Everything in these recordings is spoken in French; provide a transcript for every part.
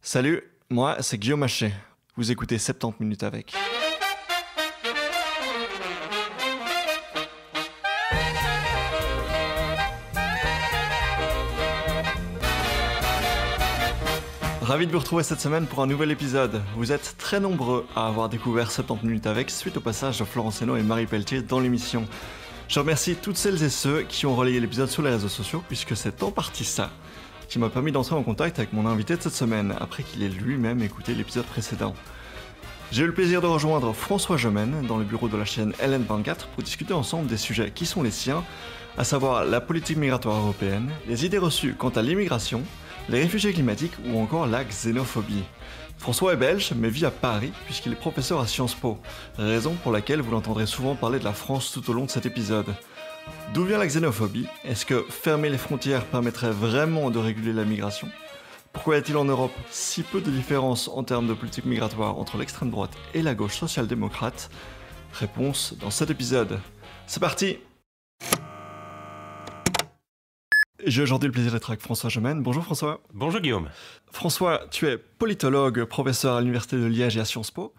Salut, moi c'est Guillaume Haché. Vous écoutez 70 minutes avec. Ravi de vous retrouver cette semaine pour un nouvel épisode. Vous êtes très nombreux à avoir découvert 70 minutes avec suite au passage de Florence Henault et Marie Pelletier dans l'émission. Je remercie toutes celles et ceux qui ont relayé l'épisode sur les réseaux sociaux puisque c'est en partie ça qui m'a permis d'entrer en contact avec mon invité de cette semaine après qu'il ait lui-même écouté l'épisode précédent. J'ai eu le plaisir de rejoindre François Gemène dans le bureau de la chaîne LN24 pour discuter ensemble des sujets qui sont les siens, à savoir la politique migratoire européenne, les idées reçues quant à l'immigration, les réfugiés climatiques ou encore la xénophobie. François est belge mais vit à Paris puisqu'il est professeur à Sciences Po, raison pour laquelle vous l'entendrez souvent parler de la France tout au long de cet épisode. D'où vient la xénophobie? Est-ce que fermer les frontières permettrait vraiment de réguler la migration? Pourquoi y a-t-il en Europe si peu de différence en termes de politique migratoire entre l'extrême droite et la gauche social-démocrate? Réponse dans cet épisode. C'est parti! J'ai aujourd'hui le plaisir d'être avec François Gemène. Bonjour François. Bonjour Guillaume. François, tu es politologue, professeur à l'Université de Liège et à Sciences Po,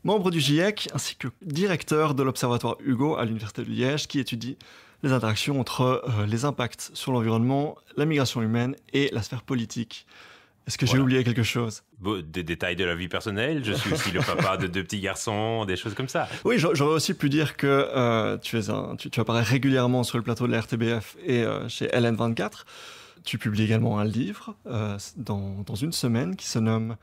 membre du GIEC ainsi que directeur de l'Observatoire Hugo à l'Université de Liège qui étudie les interactions entre les impacts sur l'environnement, la migration humaine et la sphère politique. Est-ce que j'ai oublié quelque chose? Des détails de la vie personnelle, je suis aussi le papa de 2 petits garçons, des choses comme ça. Oui, j'aurais aussi pu dire que tu apparais régulièrement sur le plateau de la RTBF et chez LN24. Tu publies également un livre dans une semaine qui se nomme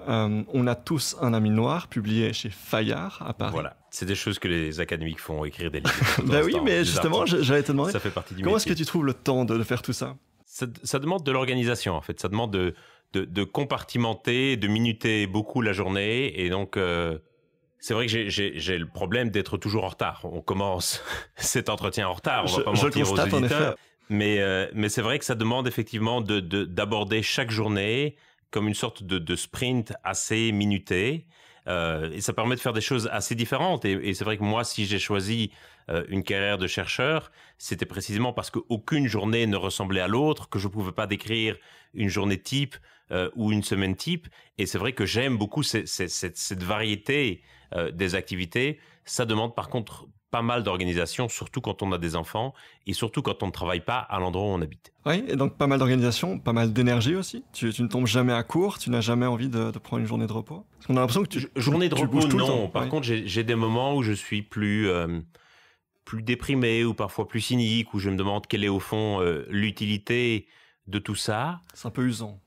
On a tous un ami noir, publié chez Fayard à Paris. Voilà, c'est des choses que les académiques font, écrire des livres. Ben oui, mais justement, j'allais te demander, ça fait partie du comment métier. est-ce que tu trouves le temps de faire tout ça? Ça demande de l'organisation, en fait. Ça demande de compartimenter, de minuter beaucoup la journée. Et donc, c'est vrai que j'ai le problème d'être toujours en retard. On commence cet entretien en retard, on va pas mentir aux auditeurs. Mais c'est vrai que ça demande effectivement d'aborder chaque journée comme une sorte de sprint assez minuté. Et ça permet de faire des choses assez différentes. Et c'est vrai que moi, si j'ai choisi une carrière de chercheur, c'était précisément parce qu'aucune journée ne ressemblait à l'autre, que je ne pouvais pas décrire une journée type ou une semaine type. Et c'est vrai que j'aime beaucoup cette variété des activités. Ça demande par contre pas mal d'organisation, surtout quand on a des enfants et surtout quand on ne travaille pas à l'endroit où on habite. Oui, et donc pas mal d'organisation, pas mal d'énergie aussi. Tu ne tombes jamais à court, tu n'as jamais envie de prendre une journée de repos. Parce qu'on a l'impression que journée de repos, tout le non. temps. Par contre, j'ai des moments où je suis plus déprimé ou parfois plus cynique, où je me demande quelle est au fond l'utilité de tout ça. C'est un peu usant.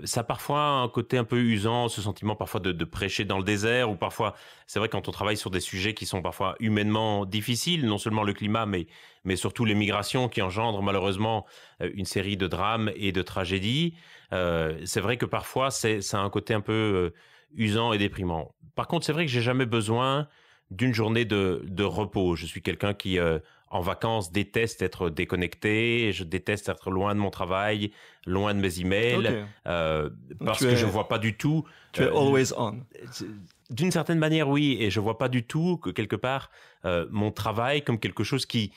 Ça a parfois un côté un peu usant, ce sentiment parfois de prêcher dans le désert, ou parfois, c'est vrai quand on travaille sur des sujets qui sont parfois humainement difficiles, non seulement le climat, mais surtout les migrations qui engendrent malheureusement une série de drames et de tragédies. C'est vrai que parfois, ça a un côté un peu usant et déprimant. Par contre, c'est vrai que j'ai jamais besoin d'une journée de repos. Je suis quelqu'un qui, en vacances, déteste être déconnecté. Je déteste être loin de mon travail, loin de mes emails, parce que je vois pas du tout. Tu es always on. D'une certaine manière, oui, et je vois pas du tout que quelque part mon travail comme quelque chose qui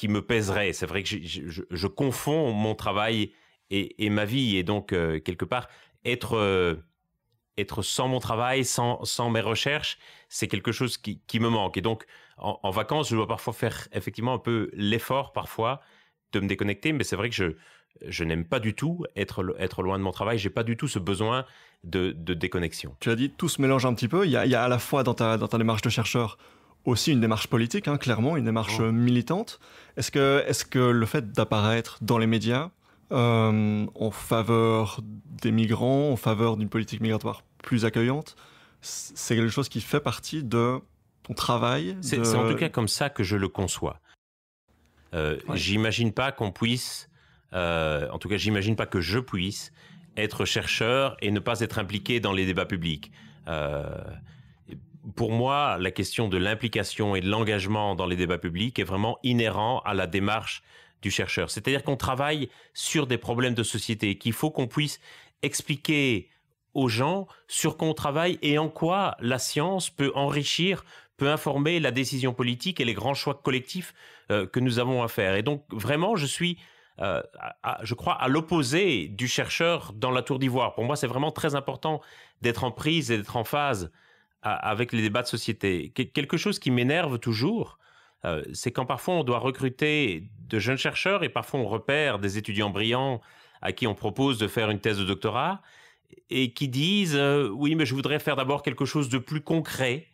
me pèserait. C'est vrai que je confonds mon travail et ma vie, et donc quelque part être sans mon travail, sans mes recherches, c'est quelque chose qui me manque. Et donc, en vacances, je dois parfois faire effectivement un peu l'effort, parfois, de me déconnecter. Mais c'est vrai que je n'aime pas du tout être loin de mon travail. J'ai pas du tout ce besoin de déconnexion. Tu as dit, tout se mélange un petit peu. Il y a à la fois dans ta démarche de chercheur aussi une démarche politique, hein, clairement, une démarche militante. Est-ce que le fait d'apparaître dans les médias en faveur des migrants, en faveur d'une politique migratoire plus accueillante, c'est quelque chose qui fait partie de ton travail? C'est en tout cas comme ça que je le conçois. J'imagine pas qu'on puisse, en tout cas j'imagine pas que je puisse être chercheur et ne pas être impliqué dans les débats publics. Pour moi, la question de l'implication et de l'engagement dans les débats publics est vraiment inhérent à la démarche du chercheur. C'est-à-dire qu'on travaille sur des problèmes de société, qu'il faut qu'on puisse expliquer aux gens sur quoi on travaille et en quoi la science peut enrichir, peut informer la décision politique et les grands choix collectifs que nous avons à faire. Et donc, vraiment, je suis je crois, à l'opposé du chercheur dans la tour d'ivoire. Pour moi, c'est vraiment très important d'être en prise et d'être en phase avec les débats de société. Quelque chose qui m'énerve toujours, c'est quand parfois on doit recruter de jeunes chercheurs et parfois on repère des étudiants brillants à qui on propose de faire une thèse de doctorat et qui disent oui, mais je voudrais faire d'abord quelque chose de plus concret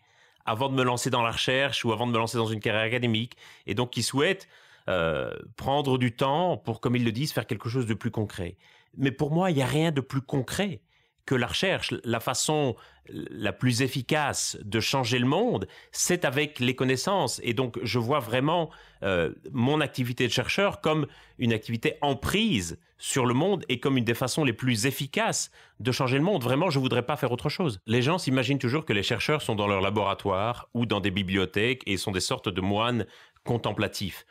avant de me lancer dans la recherche ou avant de me lancer dans une carrière académique, et donc qui souhaitent prendre du temps pour, comme ils le disent, faire quelque chose de plus concret. Mais pour moi, il n'y a rien de plus concret que la recherche. La façon la plus efficace de changer le monde, c'est avec les connaissances. Et donc, je vois vraiment mon activité de chercheur comme une activité en prise sur le monde et comme une des façons les plus efficaces de changer le monde. Vraiment, je ne voudrais pas faire autre chose. Les gens s'imaginent toujours que les chercheurs sont dans leur laboratoire ou dans des bibliothèques et sont des sortes de moines contemplatifs.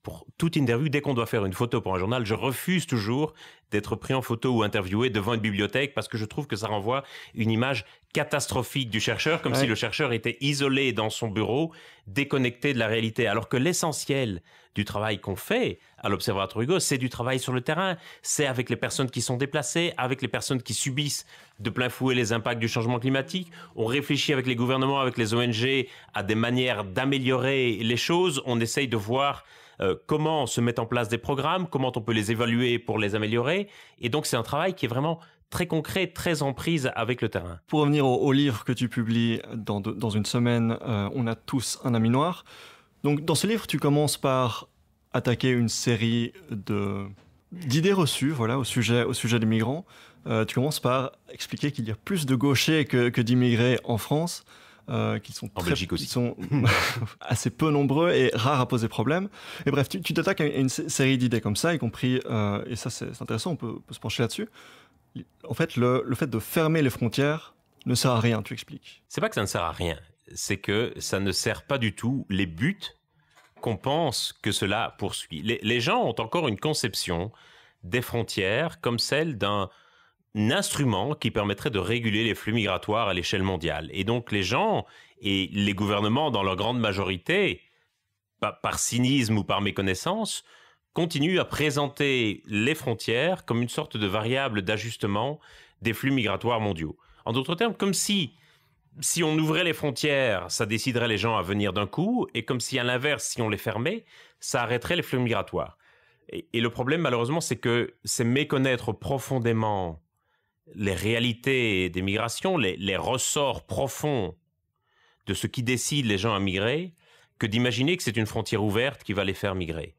Pour toute interview, dès qu'on doit faire une photo pour un journal, je refuse toujours d'être pris en photo ou interviewé devant une bibliothèque parce que je trouve que ça renvoie une image catastrophique du chercheur, comme si le chercheur était isolé dans son bureau, déconnecté de la réalité, alors que l'essentiel du travail qu'on fait à l'Observatoire Hugo, c'est du travail sur le terrain, c'est avec les personnes qui sont déplacées, avec les personnes qui subissent de plein fouet les impacts du changement climatique. On réfléchit avec les gouvernements, avec les ONG à des manières d'améliorer les choses. On essaye de voir comment se mettent en place des programmes, comment on peut les évaluer pour les améliorer. Et donc, c'est un travail qui est vraiment très concret, très en prise avec le terrain. Pour revenir au livre que tu publies dans une semaine, On a tous un ami noir. Donc, dans ce livre, tu commences par attaquer une série d'idées reçues, voilà, au sujet des migrants. Tu commences par expliquer qu'il y a plus de gauchers que d'immigrés en France, qu'ils sont en Belgique aussi. Ils sont assez peu nombreux et rares à poser problème. Et bref, tu t'attaques à une série d'idées comme ça, y compris, et ça c'est intéressant, on peut se pencher là-dessus. En fait, le fait de fermer les frontières ne sert à rien, tu expliques. C'est pas que ça ne sert à rien, c'est que ça ne sert pas du tout les buts qu'on pense que cela poursuit. Les gens ont encore une conception des frontières comme celle d'un instrument qui permettrait de réguler les flux migratoires à l'échelle mondiale. Et donc les gens et les gouvernements, dans leur grande majorité, par cynisme ou par méconnaissance, continuent à présenter les frontières comme une sorte de variable d'ajustement des flux migratoires mondiaux. En d'autres termes, comme si on ouvrait les frontières, ça déciderait les gens à venir d'un coup, et comme si, à l'inverse, si on les fermait, ça arrêterait les flux migratoires. Et le problème, malheureusement, c'est que c'est méconnaître profondément les réalités des migrations, les ressorts profonds de ce qui décide les gens à migrer, que d'imaginer que c'est une frontière ouverte qui va les faire migrer.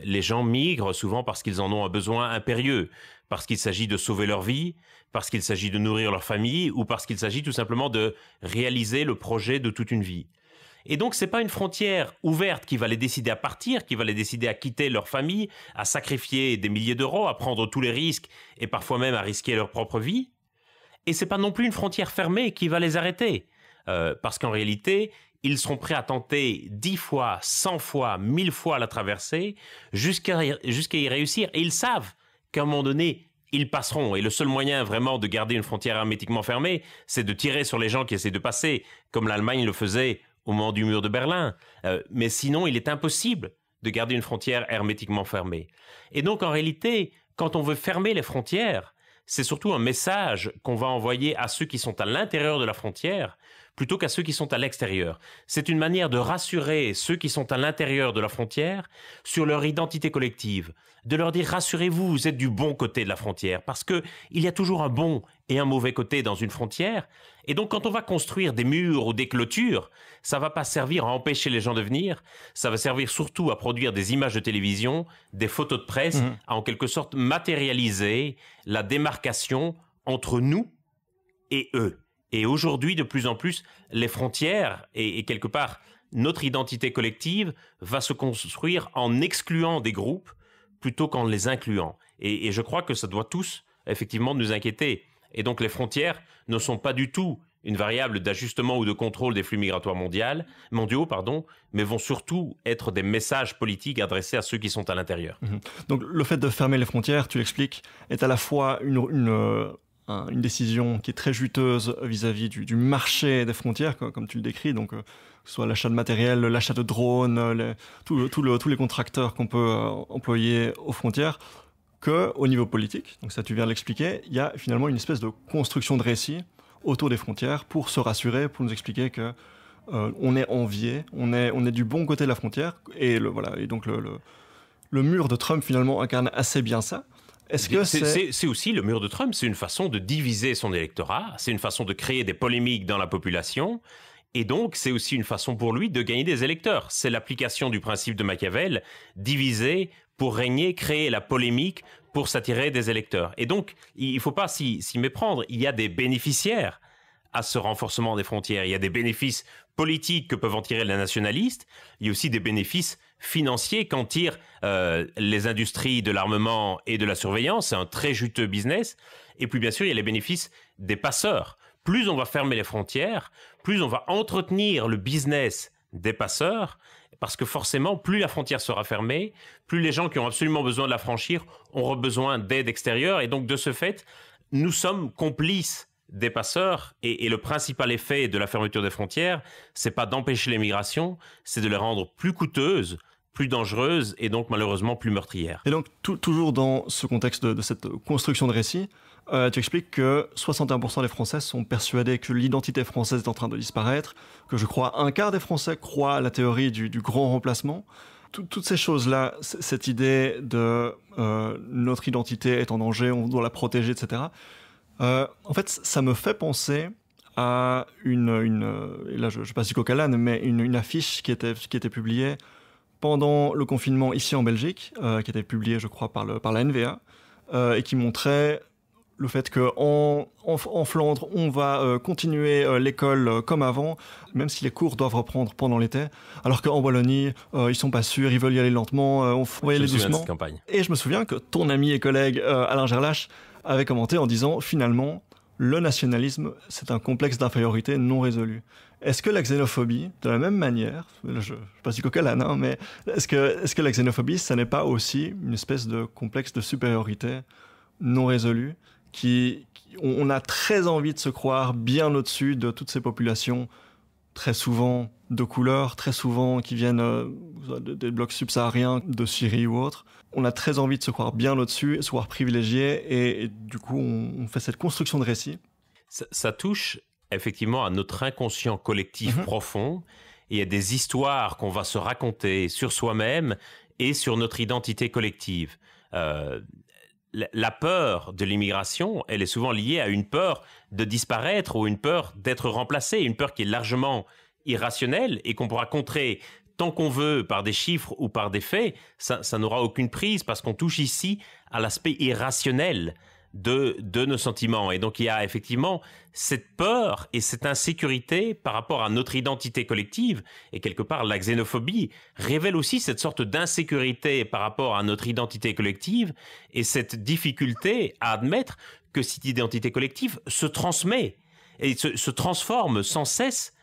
Les gens migrent souvent parce qu'ils en ont un besoin impérieux, parce qu'il s'agit de sauver leur vie, parce qu'il s'agit de nourrir leur famille, ou parce qu'il s'agit tout simplement de réaliser le projet de toute une vie. Et donc, c'est pas une frontière ouverte qui va les décider à partir, qui va les décider à quitter leur famille, à sacrifier des milliers d'euros, à prendre tous les risques et parfois même à risquer leur propre vie. Et c'est pas non plus une frontière fermée qui va les arrêter. Parce qu'en réalité, ils seront prêts à tenter 10 fois, 100 fois, 1000 fois la traversée jusqu'à y réussir. Et ils savent qu'à un moment donné, ils passeront. Et le seul moyen vraiment de garder une frontière hermétiquement fermée, c'est de tirer sur les gens qui essaient de passer, comme l'Allemagne le faisait au moment du mur de Berlin. Mais sinon, il est impossible de garder une frontière hermétiquement fermée. Et donc, en réalité, quand on veut fermer les frontières, c'est surtout un message qu'on va envoyer à ceux qui sont à l'intérieur de la frontière plutôt qu'à ceux qui sont à l'extérieur. C'est une manière de rassurer ceux qui sont à l'intérieur de la frontière sur leur identité collective, de leur dire « rassurez-vous, vous êtes du bon côté de la frontière » parce qu'il y a toujours un bon et un mauvais côté dans une frontière. Et donc, quand on va construire des murs ou des clôtures, ça ne va pas servir à empêcher les gens de venir, ça va servir surtout à produire des images de télévision, des photos de presse, à en quelque sorte matérialiser la démarcation entre nous et eux. Et aujourd'hui, de plus en plus, les frontières et quelque part notre identité collective va se construire en excluant des groupes plutôt qu'en les incluant. Et je crois que ça doit tous effectivement nous inquiéter. Et donc les frontières ne sont pas du tout une variable d'ajustement ou de contrôle des flux migratoires mondiaux, mais vont surtout être des messages politiques adressés à ceux qui sont à l'intérieur. Donc le fait de fermer les frontières, tu l'expliques, est à la fois une décision qui est très juteuse vis-à-vis du marché des frontières, comme tu le décris, donc que ce soit l'achat de matériel, l'achat de drones, tous les contracteurs qu'on peut employer aux frontières, qu'au niveau politique, donc ça tu viens de l'expliquer, il y a finalement une espèce de construction de récit autour des frontières pour se rassurer, pour nous expliquer que on est envié, on est du bon côté de la frontière, et donc le mur de Trump finalement incarne assez bien ça. C'est aussi le mur de Trump, c'est une façon de diviser son électorat, c'est une façon de créer des polémiques dans la population, et donc c'est aussi une façon pour lui de gagner des électeurs. C'est l'application du principe de Machiavel, diviser pour régner, créer la polémique pour s'attirer des électeurs. Et donc, il ne faut pas s'y méprendre, il y a des bénéficiaires à ce renforcement des frontières, il y a des bénéfices politiques que peuvent en tirer les nationalistes, il y a aussi des bénéfices financiers qu'en tirent les industries de l'armement et de la surveillance, c'est un très juteux business. Et puis bien sûr, il y a les bénéfices des passeurs. Plus on va fermer les frontières, plus on va entretenir le business des passeurs, parce que forcément, plus la frontière sera fermée, plus les gens qui ont absolument besoin de la franchir auront besoin d'aide extérieure. Et donc, de ce fait, nous sommes complices des passeurs, et le principal effet de la fermeture des frontières, c'est pas d'empêcher l'émigration, c'est de les rendre plus coûteuses, plus dangereuses et donc malheureusement plus meurtrières. Et donc toujours dans ce contexte de cette construction de récit, tu expliques que 61% des Français sont persuadés que l'identité française est en train de disparaître, que je crois un quart des Français croient à la théorie du grand remplacement. Toutes ces choses-là, cette idée de notre identité est en danger, on doit la protéger, etc. En fait, ça me fait penser à et là je passe du coq à l'âne, mais une affiche qui était publiée pendant le confinement ici en Belgique, qui était publiée, je crois, par la NVA, et qui montrait le fait qu'en Flandre, on va continuer l'école comme avant, même si les cours doivent reprendre pendant l'été, alors qu'en Wallonie, ils sont pas sûrs, ils veulent y aller lentement, on va y aller doucement. Et je me souviens que ton ami et collègue Alain Gerlache avait commenté en disant, finalement, le nationalisme, c'est un complexe d'infériorité non résolu. Est-ce que la xénophobie, de la même manière, je passe du coq à l'âne, mais est-ce que la xénophobie, ça n'est pas aussi une espèce de complexe de supériorité non résolu on a très envie de se croire bien au-dessus de toutes ces populations, très souvent de couleur, très souvent qui viennent des blocs subsahariens, de Syrie ou autre. On a très envie de se croire bien au-dessus, se croire privilégié, et du coup, on fait cette construction de récit. Ça touche effectivement à notre inconscient collectif profond, et il y a des histoires qu'on va se raconter sur soi-même et sur notre identité collective. La peur de l'immigration, elle est souvent liée à une peur de disparaître ou une peur d'être remplacé, une peur qui est largement irrationnelle et qu'on pourra contrer tant qu'on veut par des chiffres ou par des faits. Ça n'aura aucune prise parce qu'on touche ici à l'aspect irrationnel de nos sentiments. Et donc, il y a effectivement cette peur et cette insécurité par rapport à notre identité collective. Et quelque part, la xénophobie révèle aussi cette sorte d'insécurité par rapport à notre identité collective et cette difficulté à admettre que cette identité collective se transmet et se transforme sans cesse,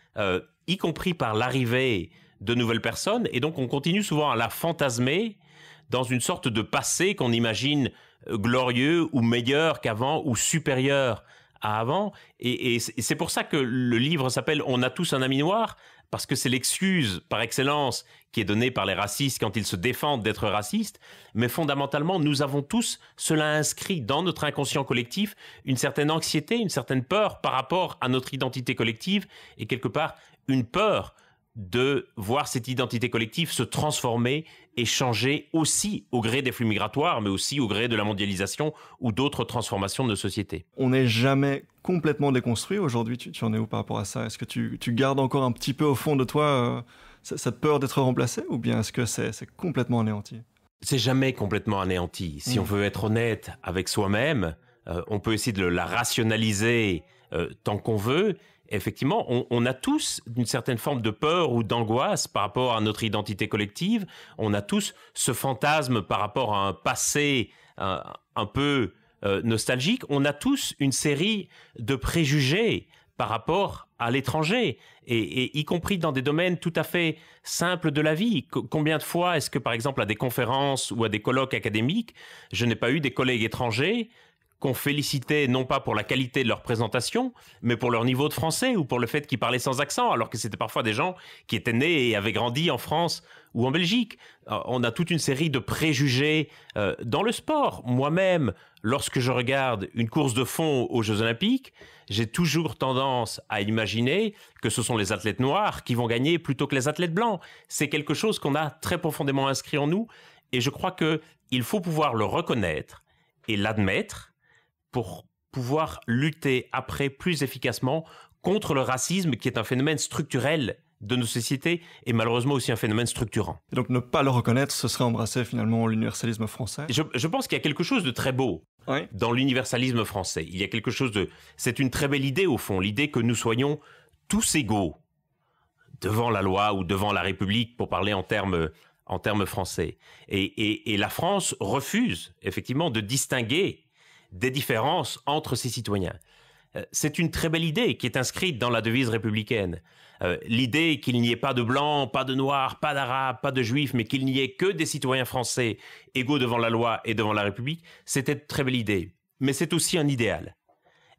y compris par l'arrivée de nouvelles personnes. Et donc, on continue souvent à la fantasmer dans une sorte de passé qu'on imagine glorieux ou meilleur qu'avant ou supérieur à avant. Et c'est pour ça que le livre s'appelle « On a tous un ami noir », parce que c'est l'excuse par excellence qui est donnée par les racistes quand ils se défendent d'être racistes. Mais fondamentalement, nous avons tous cela inscrit dans notre inconscient collectif, une certaine anxiété, une certaine peur par rapport à notre identité collective et quelque part une peur de voir cette identité collective se transformer et changer aussi au gré des flux migratoires, mais aussi au gré de la mondialisation ou d'autres transformations de nos sociétés. On n'est jamais complètement déconstruit. Aujourd'hui, tu en es où par rapport à ça? Est-ce que tu gardes encore un petit peu au fond de toi cette peur d'être remplacé, ou bien est-ce que c'est complètement anéanti? C'est jamais complètement anéanti. Si on veut être honnête avec soi-même, on peut essayer de la rationaliser tant qu'on veut. Effectivement, on a tous une certaine forme de peur ou d'angoisse par rapport à notre identité collective. On a tous ce fantasme par rapport à un passé un peu nostalgique. On a tous une série de préjugés par rapport à l'étranger, et y compris dans des domaines tout à fait simples de la vie. Combien de fois est-ce que, par exemple, à des conférences ou à des colloques académiques, je n'ai pas eu des collègues étrangers qu'on félicitait non pas pour la qualité de leur présentation, mais pour leur niveau de français ou pour le fait qu'ils parlaient sans accent, alors que c'était parfois des gens qui étaient nés et avaient grandi en France ou en Belgique. On a toute une série de préjugés dans le sport. Moi-même, lorsque je regarde une course de fond aux Jeux Olympiques, j'ai toujours tendance à imaginer que ce sont les athlètes noirs qui vont gagner plutôt que les athlètes blancs. C'est quelque chose qu'on a très profondément inscrit en nous et je crois qu'il faut pouvoir le reconnaître et l'admettre pour pouvoir lutter après plus efficacement contre le racisme qui est un phénomène structurel de nos sociétés et malheureusement aussi un phénomène structurant. Et donc ne pas le reconnaître, ce serait embrasser finalement l'universalisme français. Je pense qu'il y a quelque chose de très beau dans l'universalisme français. Il y a quelque chose de... C'est une très belle idée au fond, l'idée que nous soyons tous égaux devant la loi ou devant la République pour parler en termes français. Et la France refuse effectivement de distinguer des différences entre ses citoyens. C'est une très belle idée qui est inscrite dans la devise républicaine. L'idée qu'il n'y ait pas de blancs, pas de noirs, pas d'arabes, pas de juifs, mais qu'il n'y ait que des citoyens français égaux devant la loi et devant la République, c'était une très belle idée. Mais c'est aussi un idéal.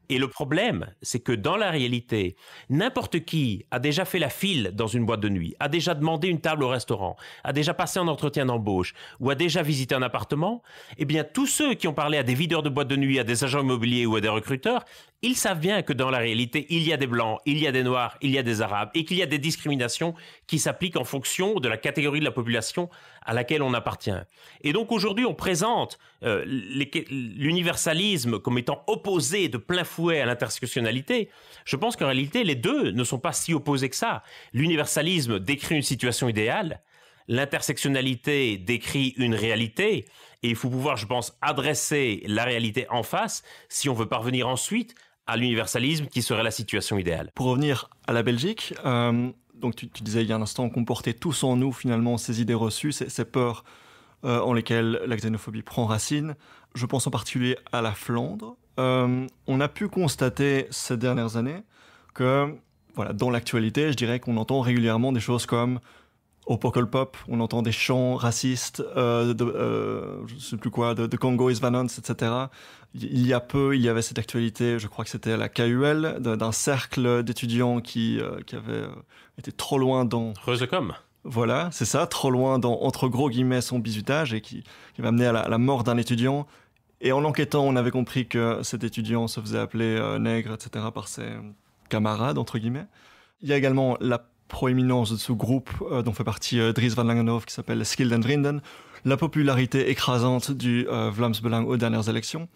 Et le problème, c'est que dans la réalité, n'importe qui a déjà fait la file dans une boîte de nuit, a déjà demandé une table au restaurant, a déjà passé un entretien d'embauche ou a déjà visité un appartement, eh bien tous ceux qui ont parlé à des videurs de boîtes de nuit, à des agents immobiliers ou à des recruteurs, ils savent bien que dans la réalité, il y a des blancs, il y a des noirs, il y a des arabes et qu'il y a des discriminations qui s'appliquent en fonction de la catégorie de la population à laquelle on appartient. Et donc aujourd'hui, on présente l'universalisme comme étant opposé de plein fouet à l'intersectionnalité. Je pense qu'en réalité, les deux ne sont pas si opposés que ça. L'universalisme décrit une situation idéale, l'intersectionnalité décrit une réalité, et il faut pouvoir, je pense, adresser la réalité en face si on veut parvenir ensuite à l'universalisme qui serait la situation idéale. Pour revenir à la Belgique, donc tu disais il y a un instant qu'on portait tous en nous finalement ces idées reçues, ces peurs en lesquelles la xénophobie prend racine. Je pense en particulier à la Flandre. On a pu constater ces dernières années que, voilà, dans l'actualité, je dirais qu'on entend régulièrement des choses comme au Pokkelpop, on entend des chants racistes, je ne sais plus quoi, de Congo is Violence, etc. Il y a peu, il y avait cette actualité, je crois que c'était à la KUL, d'un cercle d'étudiants qui avait été trop loin dans... Reusecom. Voilà, c'est ça, trop loin dans, entre gros guillemets, son bizutage et qui va amener à la mort d'un étudiant. Et en enquêtant, on avait compris que cet étudiant se faisait appeler nègre, etc. par ses camarades, entre guillemets. Il y a également la proéminence de ce groupe dont fait partie Dries van Langenhoven qui s'appelle Skild and Vrienden, la popularité écrasante du Vlaams Belang aux dernières élections.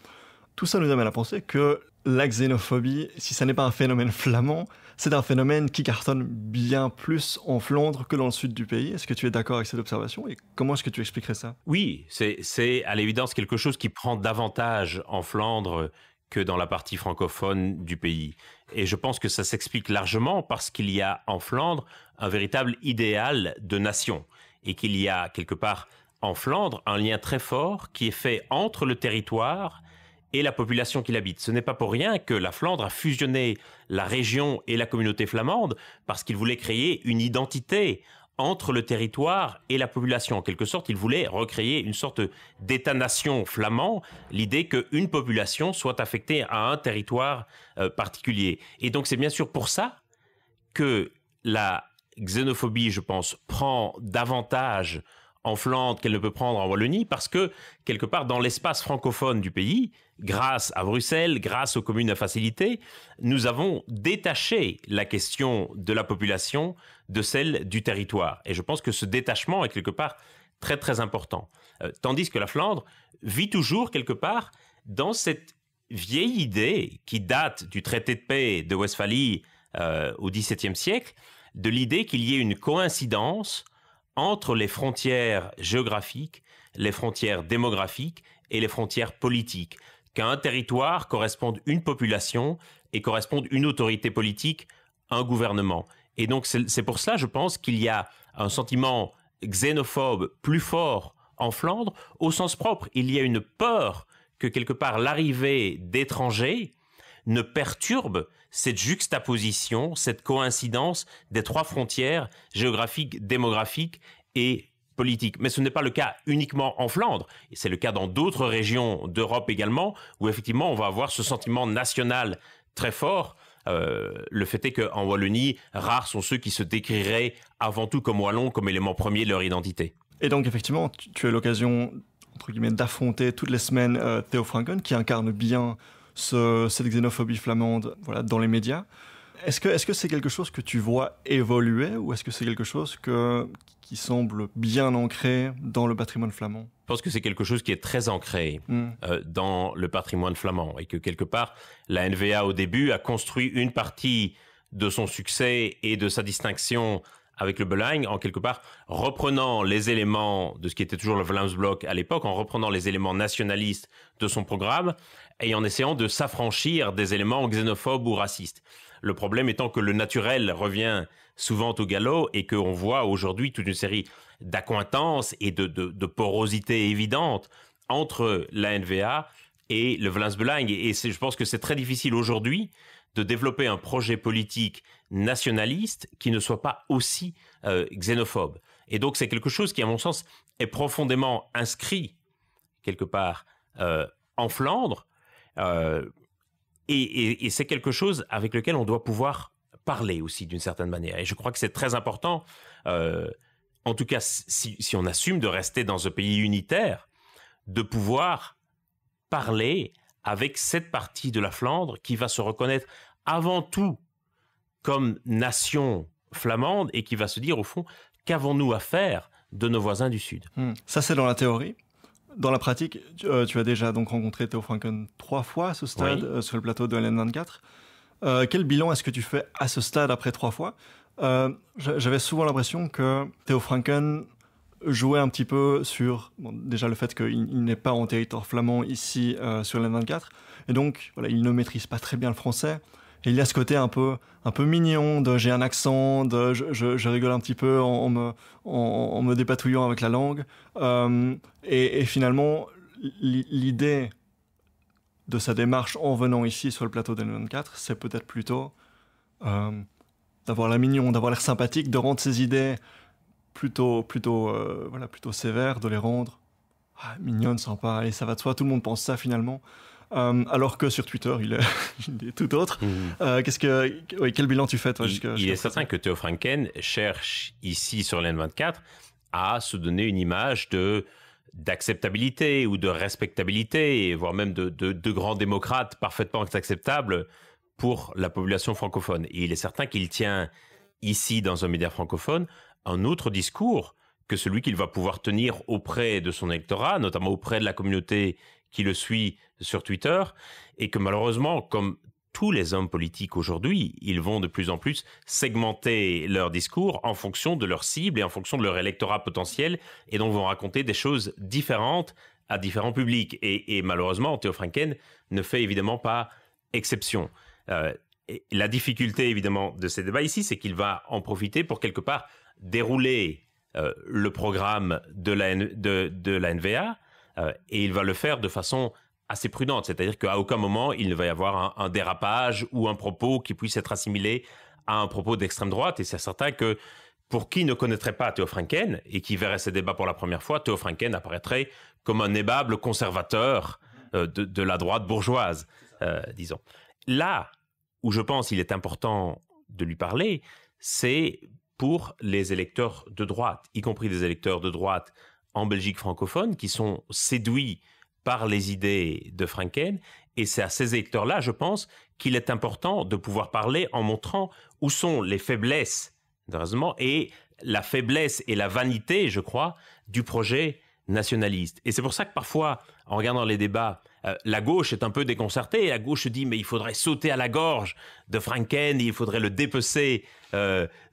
Tout ça nous amène à penser que la xénophobie, si ça n'est pas un phénomène flamand, c'est un phénomène qui cartonne bien plus en Flandre que dans le sud du pays. Est-ce que tu es d'accord avec cette observation et comment est-ce que tu expliquerais ça ? Oui, c'est à l'évidence quelque chose qui prend davantage en Flandre que dans la partie francophone du pays. Et je pense que ça s'explique largement parce qu'il y a en Flandre un véritable idéal de nation et qu'il y a quelque part en Flandre un lien très fort qui est fait entre le territoire et la population qui l'habite. Ce n'est pas pour rien que la Flandre a fusionné la région et la communauté flamande parce qu'il voulait créer une identité entre le territoire et la population. En quelque sorte, il voulait recréer une sorte d'État-nation flamand, l'idée qu'une population soit affectée à un territoire particulier. Et donc, c'est bien sûr pour ça que la xénophobie, je pense, prend davantage en Flandre qu'elle ne peut prendre en Wallonie, parce que, quelque part, dans l'espace francophone du pays, grâce à Bruxelles, grâce aux communes à facilité, nous avons détaché la question de la population de celle du territoire. Et je pense que ce détachement est quelque part très, très important. Tandis que la Flandre vit toujours, quelque part, dans cette vieille idée qui date du traité de paix de Westphalie au XVIIe siècle, de l'idée qu'il y ait une coïncidence entre les frontières géographiques, les frontières démographiques et les frontières politiques, qu'à un territoire corresponde une population et corresponde une autorité politique, un gouvernement. Et donc c'est pour cela, je pense, qu'il y a un sentiment xénophobe plus fort en Flandre, au sens propre. Il y a une peur que quelque part l'arrivée d'étrangers ne perturbe cette juxtaposition, cette coïncidence des trois frontières géographiques, démographiques et politique. Mais ce n'est pas le cas uniquement en Flandre. Et c'est le cas dans d'autres régions d'Europe également, où effectivement, on va avoir ce sentiment national très fort. Le fait est qu'en Wallonie, rares sont ceux qui se décriraient avant tout comme Wallons, comme élément premier de leur identité. Et donc, effectivement, tu as l'occasion, entre guillemets, d'affronter toutes les semaines Theo Franken, qui incarne bien cette xénophobie flamande, voilà, dans les médias. Est-ce que c'est quelque chose que tu vois évoluer, ou est-ce que c'est quelque chose qui semble bien ancré dans le patrimoine flamand? Je pense que c'est quelque chose qui est très ancré dans le patrimoine flamand, et que quelque part, la NVA au début a construit une partie de son succès et de sa distinction avec le Belang, en quelque part reprenant les éléments de ce qui était toujours le Vlaams-Blok à l'époque, en reprenant les éléments nationalistes de son programme et en essayant de s'affranchir des éléments xénophobes ou racistes. Le problème étant que le naturel revient souvent au galop et qu'on voit aujourd'hui toute une série d'accointances et de porosités évidentes entre la NVA et le Vlaams-Belang. Et je pense que c'est très difficile aujourd'hui de développer un projet politique nationaliste qui ne soit pas aussi xénophobe. Et donc c'est quelque chose qui, à mon sens, est profondément inscrit quelque part en Flandre, et c'est quelque chose avec lequel on doit pouvoir parler aussi d'une certaine manière. Et je crois que c'est très important, en tout cas si on assume de rester dans un pays unitaire, de pouvoir parler avec cette partie de la Flandre qui va se reconnaître avant tout comme nation flamande et qui va se dire au fond, qu'avons-nous à faire de nos voisins du Sud? Ça, c'est dans la théorie. Dans la pratique, tu as déjà donc rencontré Theo Franken 3 fois à ce stade, oui, sur le plateau de LN24. Quel bilan est-ce que tu fais à ce stade après 3 fois? J'avais souvent l'impression que Theo Franken jouait un petit peu sur déjà le fait qu'il n'est pas en territoire flamand ici sur LN24, et donc voilà, il ne maîtrise pas très bien le français. Et il y a ce côté un peu mignon de j'ai un accent, de je rigole un petit peu en me dépatouillant avec la langue. Et finalement, l'idée de sa démarche en venant ici sur le plateau de LN24, c'est peut-être plutôt d'avoir l'air mignon, d'avoir l'air sympathique, de rendre ses idées plutôt sévères, de les rendre mignonnes, sympas. Allez, ça va de soi, tout le monde pense ça finalement. Alors que sur Twitter, il est tout autre. Quel bilan tu fais, toi, il est certain que Theo Franken cherche ici sur l'N24 à se donner une image d'acceptabilité ou de respectabilité, voire même de grands démocrates parfaitement acceptables pour la population francophone. Et il est certain qu'il tient ici, dans un média francophone, un autre discours que celui qu'il va pouvoir tenir auprès de son électorat, notamment auprès de la communauté qui le suit sur Twitter, et que malheureusement, comme tous les hommes politiques aujourd'hui, ils vont de plus en plus segmenter leur discours en fonction de leur cible et en fonction de leur électorat potentiel, et donc vont raconter des choses différentes à différents publics. Et malheureusement, Theo Franken ne fait évidemment pas exception. Et la difficulté évidemment de ces débats ici, c'est qu'il va en profiter pour quelque part dérouler le programme de la NVA, et il va le faire de façon assez prudente, c'est-à-dire qu'à aucun moment il ne va y avoir un dérapage ou un propos qui puisse être assimilé à un propos d'extrême droite. Et c'est certain que pour qui ne connaîtrait pas Theo Franken et qui verrait ces débats pour la première fois, Theo Franken apparaîtrait comme un aimable conservateur de la droite bourgeoise, disons. Là où je pense qu'il est important de lui parler, c'est pour les électeurs de droite, y compris des électeurs de droite en Belgique francophone, qui sont séduits par les idées de Franken. Et c'est à ces électeurs-là, je pense, qu'il est important de pouvoir parler en montrant où sont les faiblesses, heureusement, et la faiblesse et la vanité, je crois, du projet nationaliste. Et c'est pour ça que parfois, en regardant les débats, la gauche est un peu déconcertée. La gauche dit, mais il faudrait sauter à la gorge de Franken, il faudrait le dépecer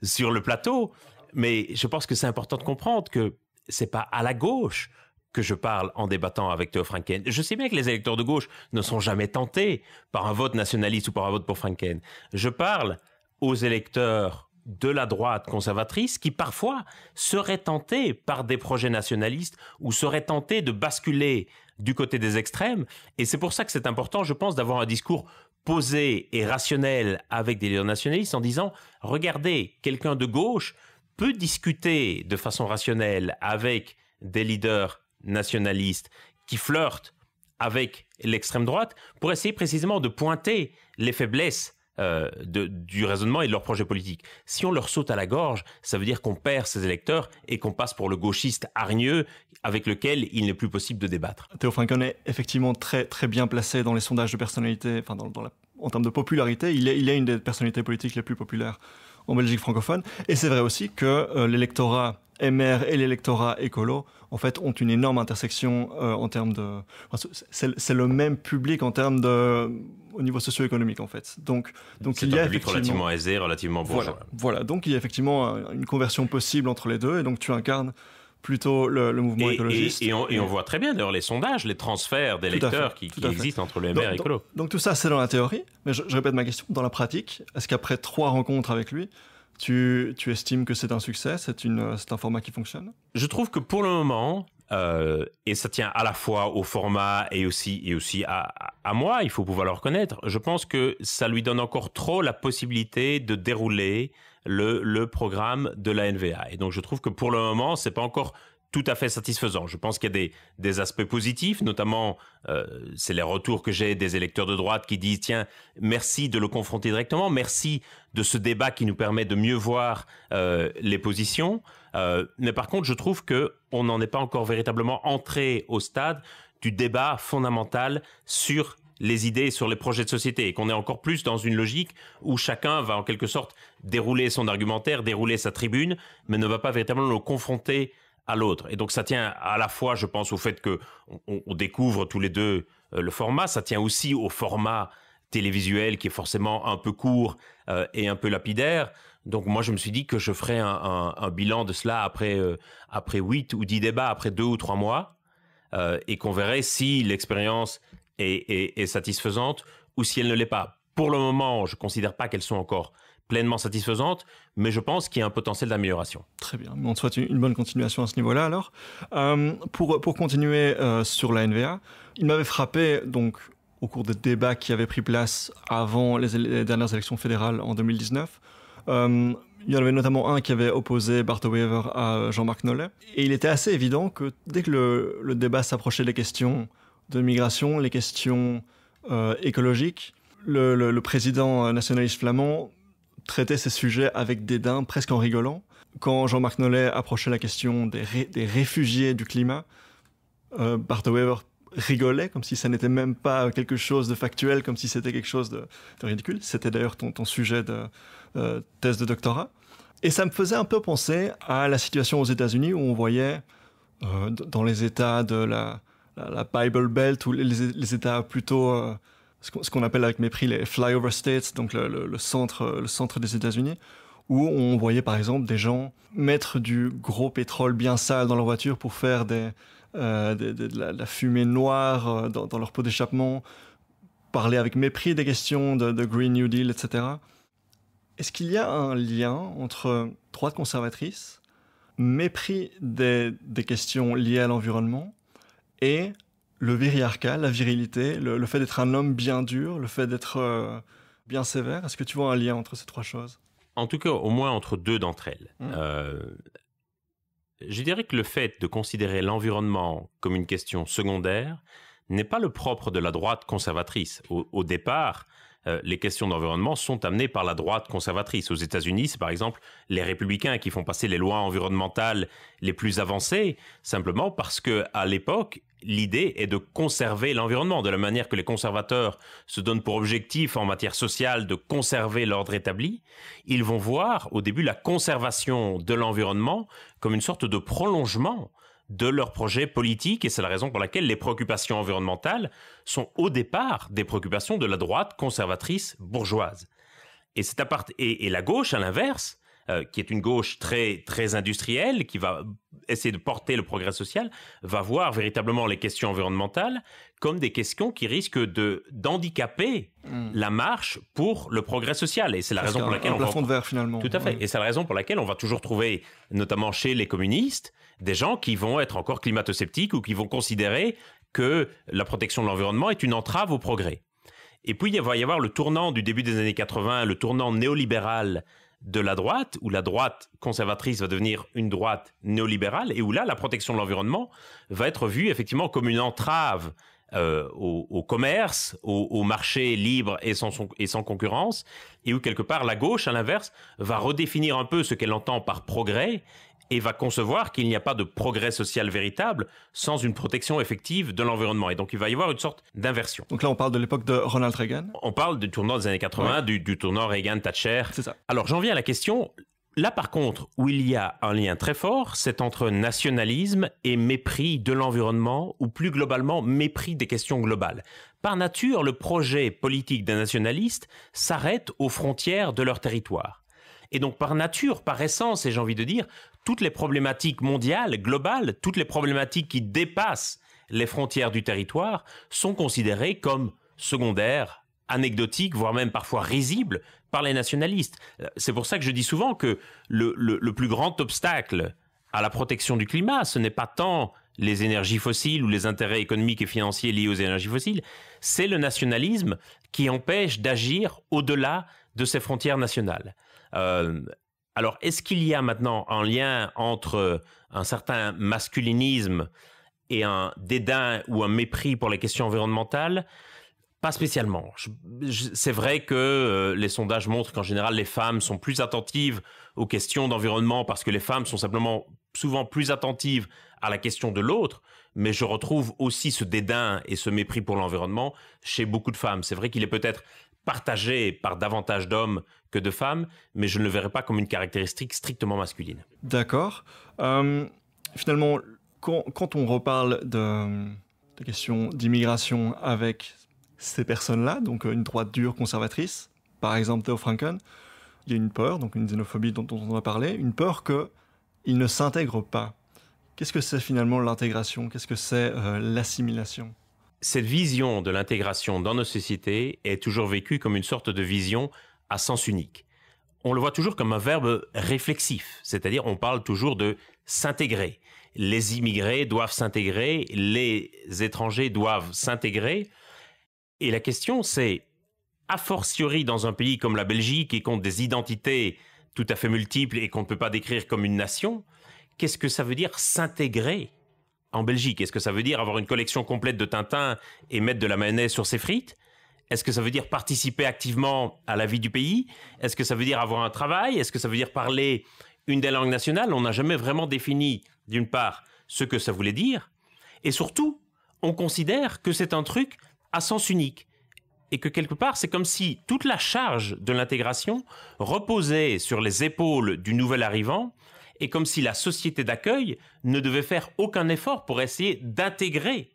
sur le plateau. Mais je pense que c'est important de comprendre que c'est pas à la gauche que je parle en débattant avec Theo Franken. Je sais bien que les électeurs de gauche ne sont jamais tentés par un vote nationaliste ou par un vote pour Franken. Je parle aux électeurs de la droite conservatrice qui parfois seraient tentés par des projets nationalistes ou seraient tentés de basculer du côté des extrêmes. Et c'est pour ça que c'est important, je pense, d'avoir un discours posé et rationnel avec des leaders nationalistes en disant « Regardez, quelqu'un de gauche peut discuter de façon rationnelle avec des leaders nationalistes qui flirtent avec l'extrême droite pour essayer précisément de pointer les faiblesses du raisonnement et de leur projet politique. Si on leur saute à la gorge, ça veut dire qu'on perd ses électeurs et qu'on passe pour le gauchiste hargneux avec lequel il n'est plus possible de débattre. Theo Franken est effectivement très, très bien placé dans les sondages de personnalité, enfin en termes de popularité. Il est une des personnalités politiques les plus populaires en Belgique francophone. Et c'est vrai aussi que l'électorat MR et l'électorat écolo, en fait, ont une énorme intersection en termes de... C'est le même public en termes de... au niveau socio-économique, en fait. Donc c'est il y a un public relativement aisé, relativement bourgeois. Voilà. Donc il y a effectivement une conversion possible entre les deux, et donc tu incarnes plutôt le mouvement écologiste. Et on voit très bien, d'ailleurs, les sondages, les transferts d'électeurs qui existent entre le MR et l'écolo. Donc tout ça, c'est dans la théorie, mais je répète ma question. Dans la pratique, est-ce qu'après 3 rencontres avec lui, tu estimes que c'est un succès, c'est un format qui fonctionne? Je trouve que pour le moment, et ça tient à la fois au format et aussi à moi, il faut pouvoir le reconnaître, je pense que ça lui donne encore trop la possibilité de dérouler le programme de la NVA. Et donc je trouve que pour le moment, c'est pas encore tout à fait satisfaisant. Je pense qu'il y a des aspects positifs, notamment c'est les retours que j'ai des électeurs de droite qui disent « Tiens, merci de le confronter directement, merci de ce débat qui nous permet de mieux voir les positions. » Mais par contre, je trouve qu'on n'en est pas encore véritablement entré au stade du débat fondamental sur les idées, sur les projets de société, et qu'on est encore plus dans une logique où chacun va en quelque sorte dérouler son argumentaire, dérouler sa tribune, mais ne va pas véritablement le confronter à l'autre. Et donc ça tient à la fois, je pense, au fait qu'on découvre tous les deux le format, ça tient aussi au format télévisuel qui est forcément un peu court et un peu lapidaire. Donc moi, je me suis dit que je ferais un bilan de cela après 8 ou 10 débats, après 2 ou 3 mois, et qu'on verrait si l'expérience est satisfaisante ou si elle ne l'est pas. Pour le moment, je ne considère pas qu'elles sont encore pleinement satisfaisantes, mais je pense qu'il y a un potentiel d'amélioration. Très bien, on te souhaite une bonne continuation à ce niveau-là alors. Pour continuer sur la NVA, il m'avait frappé donc au cours des débats qui avaient pris place avant les dernières élections fédérales en 2019. Il y en avait notamment un qui avait opposé Bart De Wever à Jean-Marc Nollet. Et il était assez évident que dès que le débat s'approchait des questions de migration, les questions écologiques, le président nationaliste flamand traitait ces sujets avec dédain, presque en rigolant. Quand Jean-Marc Nollet approchait la question des réfugiés du climat, Bart De Wever rigolait, comme si ça n'était même pas quelque chose de factuel, comme si c'était quelque chose de ridicule. C'était d'ailleurs ton sujet de thèse de doctorat. Et ça me faisait un peu penser à la situation aux États-Unis, où on voyait dans les États de la Bible Belt, ou les États plutôt... ce qu'on appelle avec mépris les flyover states, donc le centre des États-Unis, où on voyait par exemple des gens mettre du gros pétrole bien sale dans leur voiture pour faire de la fumée noire dans leur pot d'échappement, parler avec mépris des questions de Green New Deal, etc. Est-ce qu'il y a un lien entre droite conservatrice, mépris des questions liées à l'environnement et le viriarcal, la virilité, le fait d'être un homme bien dur, le fait d'être bien sévère? Est-ce que tu vois un lien entre ces 3 choses? En tout cas, au moins entre 2 d'entre elles. Je dirais que le fait de considérer l'environnement comme une question secondaire n'est pas le propre de la droite conservatrice. Au départ, les questions d'environnement sont amenées par la droite conservatrice. Aux États-Unis, c'est par exemple les républicains qui font passer les lois environnementales les plus avancées, simplement parce qu'à l'époque, l'idée est de conserver l'environnement, de la manière que les conservateurs se donnent pour objectif en matière sociale de conserver l'ordre établi. Ils vont voir au début la conservation de l'environnement comme une sorte de prolongement de leur projet politique, et c'est la raison pour laquelle les préoccupations environnementales sont au départ des préoccupations de la droite conservatrice bourgeoise. Et la gauche, à l'inverse, qui est une gauche très, très industrielle, qui va essayer de porter le progrès social, va voir véritablement les questions environnementales comme des questions qui risquent d'handicaper la marche pour le progrès social. Et c'est la raison pour laquelle un plafond de verre, finalement. Tout à fait. Ouais. Et c'est la raison pour laquelle on va toujours trouver, notamment chez les communistes, des gens qui vont être encore climato-sceptiques ou qui vont considérer que la protection de l'environnement est une entrave au progrès. Et puis, il va y avoir le tournant du début des années 80, le tournant néolibéral de la droite, où la droite conservatrice va devenir une droite néolibérale, et où là, la protection de l'environnement va être vue effectivement comme une entrave au commerce, au marché libre et sans concurrence, et où quelque part la gauche, à l'inverse, va redéfinir un peu ce qu'elle entend par progrès, et va concevoir qu'il n'y a pas de progrès social véritable sans une protection effective de l'environnement. Et donc, il va y avoir une sorte d'inversion. Donc là, on parle de l'époque de Ronald Reagan. On parle du tournant des années 80, ouais. du tournant Reagan-Thatcher. C'est ça. Alors, j'en viens à la question. Là, par contre, où il y a un lien très fort, c'est entre nationalisme et mépris de l'environnement, ou plus globalement, mépris des questions globales. Par nature, le projet politique des nationalistes s'arrête aux frontières de leur territoire. Et donc, par nature, par essence, et j'ai envie de dire, toutes les problématiques mondiales, globales, toutes les problématiques qui dépassent les frontières du territoire sont considérées comme secondaires, anecdotiques, voire même parfois risibles par les nationalistes. C'est pour ça que je dis souvent que le plus grand obstacle à la protection du climat, ce n'est pas tant les énergies fossiles ou les intérêts économiques et financiers liés aux énergies fossiles, c'est le nationalisme qui empêche d'agir au-delà de ces frontières nationales. Alors, est-ce qu'il y a maintenant un lien entre un certain masculinisme et un dédain ou un mépris pour les questions environnementales ? Pas spécialement. C'est vrai que les sondages montrent qu'en général, les femmes sont plus attentives aux questions d'environnement parce que les femmes sont simplement souvent plus attentives à la question de l'autre, mais je retrouve aussi ce dédain et ce mépris pour l'environnement chez beaucoup de femmes. C'est vrai qu'il est peut-être partagé par davantage d'hommes que de femmes, mais je ne le verrai pas comme une caractéristique strictement masculine. D'accord. Finalement, quand on reparle de questions d'immigration avec ces personnes-là, donc une droite dure conservatrice, par exemple Theo Franken, il y a une peur, donc une xénophobie dont on a parlé, une peur qu'ils ne s'intègrent pas. Qu'est-ce que c'est finalement l'intégration ? Qu'est-ce que c'est l'assimilation ? Cette vision de l'intégration dans nos sociétés est toujours vécue comme une sorte de vision à sens unique. On le voit toujours comme un verbe réflexif, c'est-à-dire on parle toujours de s'intégrer. Les immigrés doivent s'intégrer, les étrangers doivent s'intégrer. Et la question c'est, a fortiori dans un pays comme la Belgique qui compte des identités tout à fait multiples et qu'on ne peut pas décrire comme une nation, qu'est-ce que ça veut dire s'intégrer en Belgique? Est-ce que ça veut dire avoir une collection complète de Tintin et mettre de la mayonnaise sur ses frites? Est-ce que ça veut dire participer activement à la vie du pays? Est-ce que ça veut dire avoir un travail? Est-ce que ça veut dire parler une des langues nationales? On n'a jamais vraiment défini, d'une part, ce que ça voulait dire. Et surtout, on considère que c'est un truc à sens unique. Et que quelque part, c'est comme si toute la charge de l'intégration reposait sur les épaules du nouvel arrivant et comme si la société d'accueil ne devait faire aucun effort pour essayer d'intégrer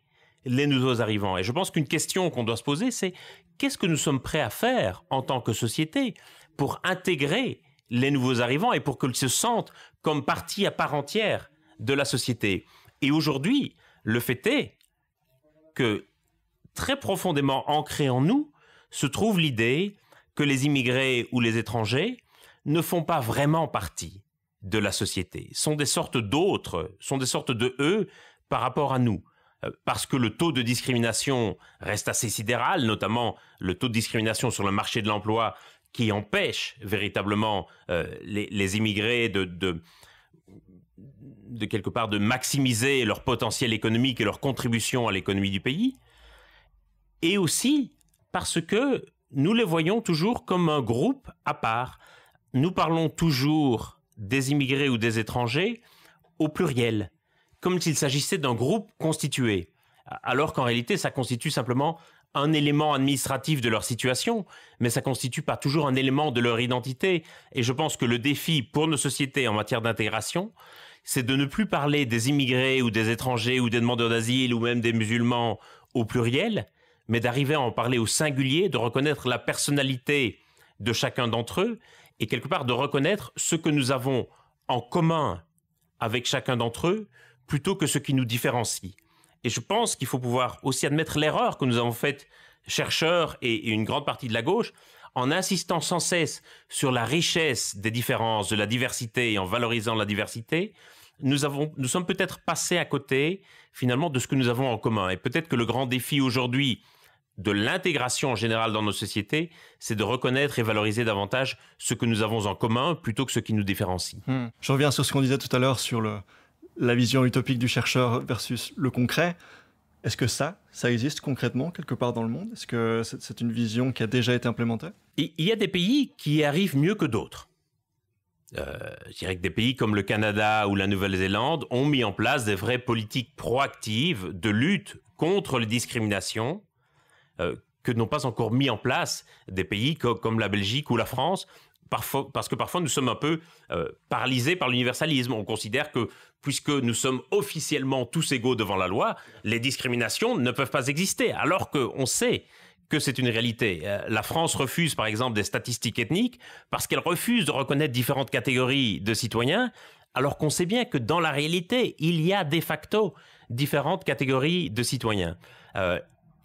les nouveaux arrivants. Et je pense qu'une question qu'on doit se poser, c'est qu'est-ce que nous sommes prêts à faire en tant que société pour intégrer les nouveaux arrivants et pour qu'ils se sentent comme partie à part entière de la société. Et aujourd'hui, le fait est que très profondément ancrée en nous se trouve l'idée que les immigrés ou les étrangers ne font pas vraiment partie de la société, sont des sortes d'autres, sont des sortes de eux par rapport à nous. Parce que le taux de discrimination reste assez sidéral, notamment le taux de discrimination sur le marché de l'emploi qui empêche véritablement les immigrés de quelque part de maximiser leur potentiel économique et leur contribution à l'économie du pays. Et aussi parce que nous les voyons toujours comme un groupe à part. Nous parlons toujours des immigrés ou des étrangers au pluriel, comme s'il s'agissait d'un groupe constitué, alors qu'en réalité, ça constitue simplement un élément administratif de leur situation, mais ça ne constitue pas toujours un élément de leur identité. Et je pense que le défi pour nos sociétés en matière d'intégration, c'est de ne plus parler des immigrés ou des étrangers ou des demandeurs d'asile ou même des musulmans au pluriel, mais d'arriver à en parler au singulier, de reconnaître la personnalité de chacun d'entre eux et quelque part de reconnaître ce que nous avons en commun avec chacun d'entre eux plutôt que ce qui nous différencie. Et je pense qu'il faut pouvoir aussi admettre l'erreur que nous avons faite, chercheurs et une grande partie de la gauche, en insistant sans cesse sur la richesse des différences, de la diversité et en valorisant la diversité, nous sommes peut-être passés à côté finalement de ce que nous avons en commun. Et peut-être que le grand défi aujourd'hui de l'intégration en général dans nos sociétés, c'est de reconnaître et valoriser davantage ce que nous avons en commun plutôt que ce qui nous différencie. Je reviens sur ce qu'on disait tout à l'heure sur la vision utopique du chercheur versus le concret. Est-ce que ça existe concrètement quelque part dans le monde? Est-ce que c'est une vision qui a déjà été implémentée? Il y a des pays qui y arrivent mieux que d'autres. Je dirais que des pays comme le Canada ou la Nouvelle-Zélande ont mis en place des vraies politiques proactives de lutte contre les discriminations que n'ont pas encore mis en place des pays comme la Belgique ou la France, parce que parfois nous sommes un peu paralysés par l'universalisme. On considère que puisque nous sommes officiellement tous égaux devant la loi, les discriminations ne peuvent pas exister, alors qu'on sait que c'est une réalité. La France refuse, par exemple, des statistiques ethniques parce qu'elle refuse de reconnaître différentes catégories de citoyens, alors qu'on sait bien que dans la réalité, il y a de facto différentes catégories de citoyens.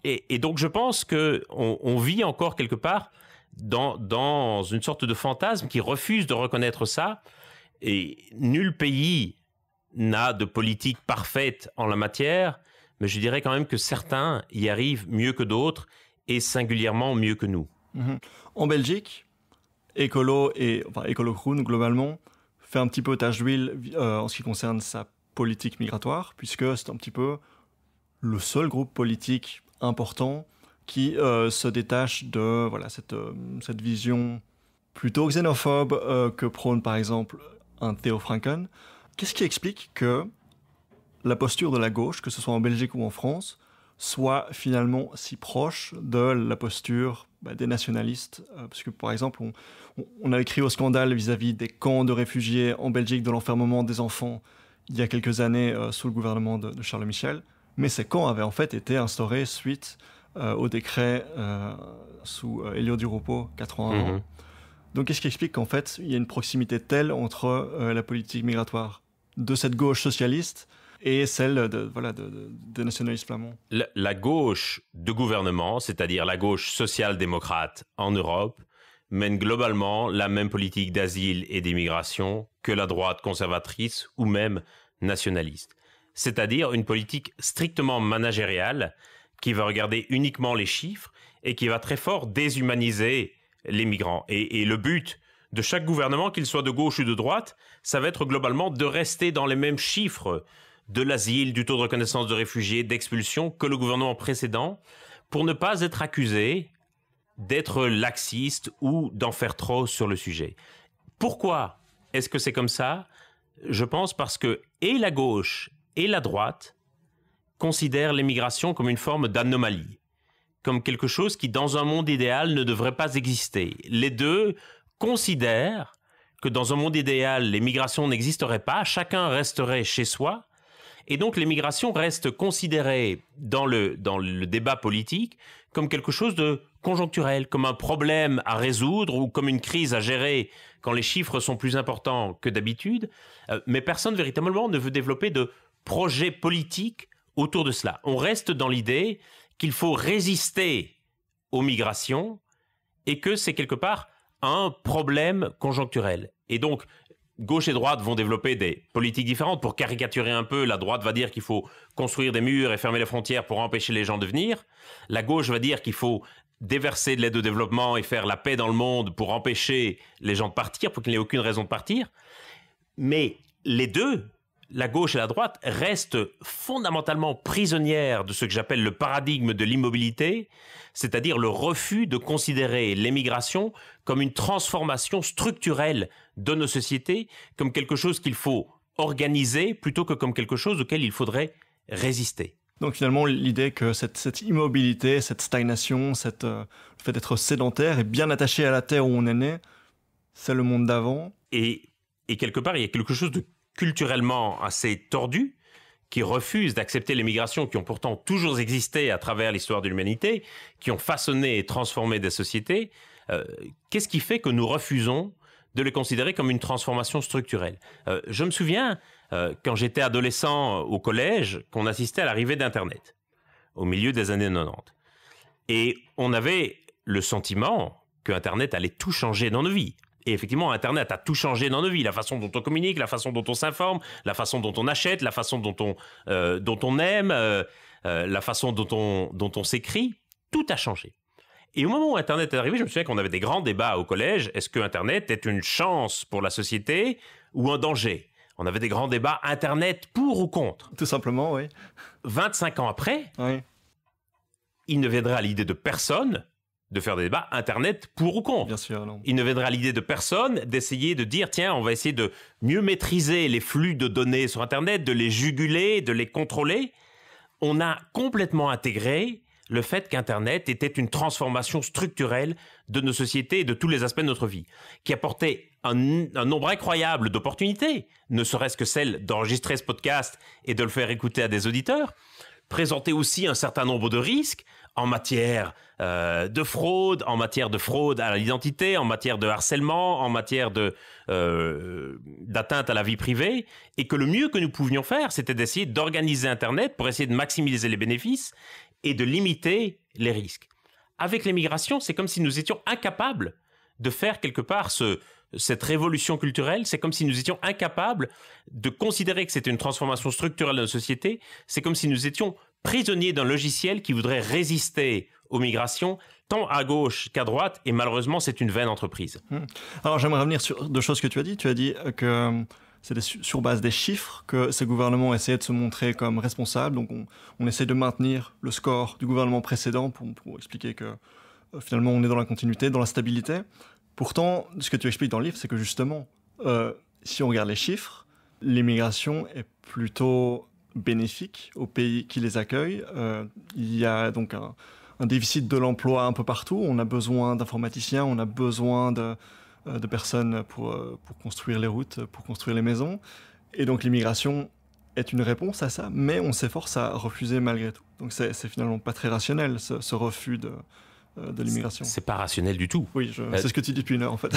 Et donc, je pense qu'on vit encore quelque part dans une sorte de fantasme qui refuse de reconnaître ça. Et nul pays n'a de politique parfaite en la matière, mais je dirais quand même que certains y arrivent mieux que d'autres, et singulièrement mieux que nous. En Belgique, Ecolo Groen, globalement, fait un petit peu tache d'huile en ce qui concerne sa politique migratoire, puisque c'est un petit peu le seul groupe politique important qui se détache de cette vision plutôt xénophobe que prône par exemple un Theo Franken. Qu'est-ce qui explique que la posture de la gauche, que ce soit en Belgique ou en France, soit finalement si proche de la posture des nationalistes? Parce que, par exemple, on a écrit au scandale vis-à-vis des camps de réfugiés en Belgique, de l'enfermement des enfants, il y a quelques années sous le gouvernement de Charles Michel. Mais ces camps avaient en fait été instaurés suite au décret sous Elio Di Rupo, 4 ans avant. Donc, qu'est-ce qui explique qu'en fait, il y a une proximité telle entre la politique migratoire de cette gauche socialiste et celle des nationalistes flamands? La gauche de gouvernement, c'est-à-dire la gauche social-démocrate en Europe, mène globalement la même politique d'asile et d'immigration que la droite conservatrice ou même nationaliste. C'est-à-dire une politique strictement managériale qui va regarder uniquement les chiffres et qui va très fort déshumaniser les migrants. Et le but de chaque gouvernement, qu'il soit de gauche ou de droite, ça va être globalement de rester dans les mêmes chiffres de l'asile, du taux de reconnaissance de réfugiés, d'expulsion que le gouvernement précédent, pour ne pas être accusé d'être laxiste ou d'en faire trop sur le sujet. Pourquoi est-ce que c'est comme ça? Je pense parce que et la gauche et la droite considèrent l'immigration comme une forme d'anomalie, comme quelque chose qui, dans un monde idéal, ne devrait pas exister. Les deux considèrent que dans un monde idéal, les migrations n'existeraient pas, chacun resterait chez soi, et donc les migrations restent considérées dans le débat politique comme quelque chose de conjoncturel, comme un problème à résoudre ou comme une crise à gérer quand les chiffres sont plus importants que d'habitude, mais personne véritablement ne veut développer de projet politique autour de cela. On reste dans l'idée qu'il faut résister aux migrations et que c'est quelque part un problème conjoncturel. Et donc, gauche et droite vont développer des politiques différentes. Pour caricaturer un peu, la droite va dire qu'il faut construire des murs et fermer les frontières pour empêcher les gens de venir. La gauche va dire qu'il faut déverser de l'aide au développement et faire la paix dans le monde pour empêcher les gens de partir, pour qu'il n'y ait aucune raison de partir. Mais les deux, la gauche et la droite, restent fondamentalement prisonnières de ce que j'appelle le paradigme de l'immobilité, c'est-à-dire le refus de considérer l'émigration comme une transformation structurelle de nos sociétés, comme quelque chose qu'il faut organiser plutôt que comme quelque chose auquel il faudrait résister. Donc finalement, l'idée que cette immobilité, cette stagnation, le fait d'être sédentaire et bien attaché à la terre où on est né, c'est le monde d'avant. Et quelque part, il y a quelque chose de culturellement assez tordu qui refuse d'accepter les migrations qui ont pourtant toujours existé à travers l'histoire de l'humanité, qui ont façonné et transformé des sociétés. Qu'est-ce qui fait que nous refusons de les considérer comme une transformation structurelle? Je me souviens, quand j'étais adolescent au collège, qu'on assistait à l'arrivée d'Internet, au milieu des années 90. Et on avait le sentiment que Internet allait tout changer dans nos vies. Et effectivement, Internet a tout changé dans nos vies. La façon dont on communique, la façon dont on s'informe, la façon dont on achète, la façon dont on aime, la façon dont on s'écrit. tout a changé. Et au moment où Internet est arrivé, je me souviens qu'on avait des grands débats au collège. Est-ce que Internet est une chance pour la société ou un danger? On avait des grands débats Internet pour ou contre. Tout simplement, oui. 25 ans après, Oui. il ne viendrait à l'idée de personne de faire des débats Internet pour ou contre. Bien sûr, non. Il ne viendrait à l'idée de personne d'essayer de dire, tiens, on va essayer de mieux maîtriser les flux de données sur Internet, de les juguler, de les contrôler. On a complètement intégré le fait qu'Internet était une transformation structurelle de nos sociétés et de tous les aspects de notre vie, qui apportait un nombre incroyable d'opportunités, ne serait-ce que celle d'enregistrer ce podcast et de le faire écouter à des auditeurs, présentait aussi un certain nombre de risques en matière de fraude, en matière de fraude à l'identité, en matière de harcèlement, en matière d'atteinte à la vie privée, et que le mieux que nous pouvions faire, c'était d'essayer d'organiser Internet pour essayer de maximiser les bénéfices et de limiter les risques. Avec l'immigration, c'est comme si nous étions incapables de faire quelque part cette révolution culturelle. C'est comme si nous étions incapables de considérer que c'était une transformation structurelle de notre société. C'est comme si nous étions prisonniers d'un logiciel qui voudrait résister aux migrations, tant à gauche qu'à droite, et malheureusement, c'est une vaine entreprise. Alors, j'aimerais revenir sur deux choses que tu as dit. Tu as dit que c'est sur base des chiffres que ces gouvernements essayaient de se montrer comme responsables. Donc, on essaie de maintenir le score du gouvernement précédent pour expliquer que finalement, on est dans la continuité, dans la stabilité. Pourtant, ce que tu expliques dans le livre, c'est que justement, si on regarde les chiffres, l'immigration est plutôt bénéfique aux pays qui les accueillent. Il y a donc un déficit de l'emploi un peu partout. On a besoin d'informaticiens, on a besoin de personnes pour construire les routes, pour construire les maisons. Et donc l'immigration est une réponse à ça, mais on s'efforce à refuser malgré tout. Donc c'est finalement pas très rationnel, ce refus de l'immigration. C'est pas rationnel du tout. Oui, c'est ce que tu dis depuis une heure en fait.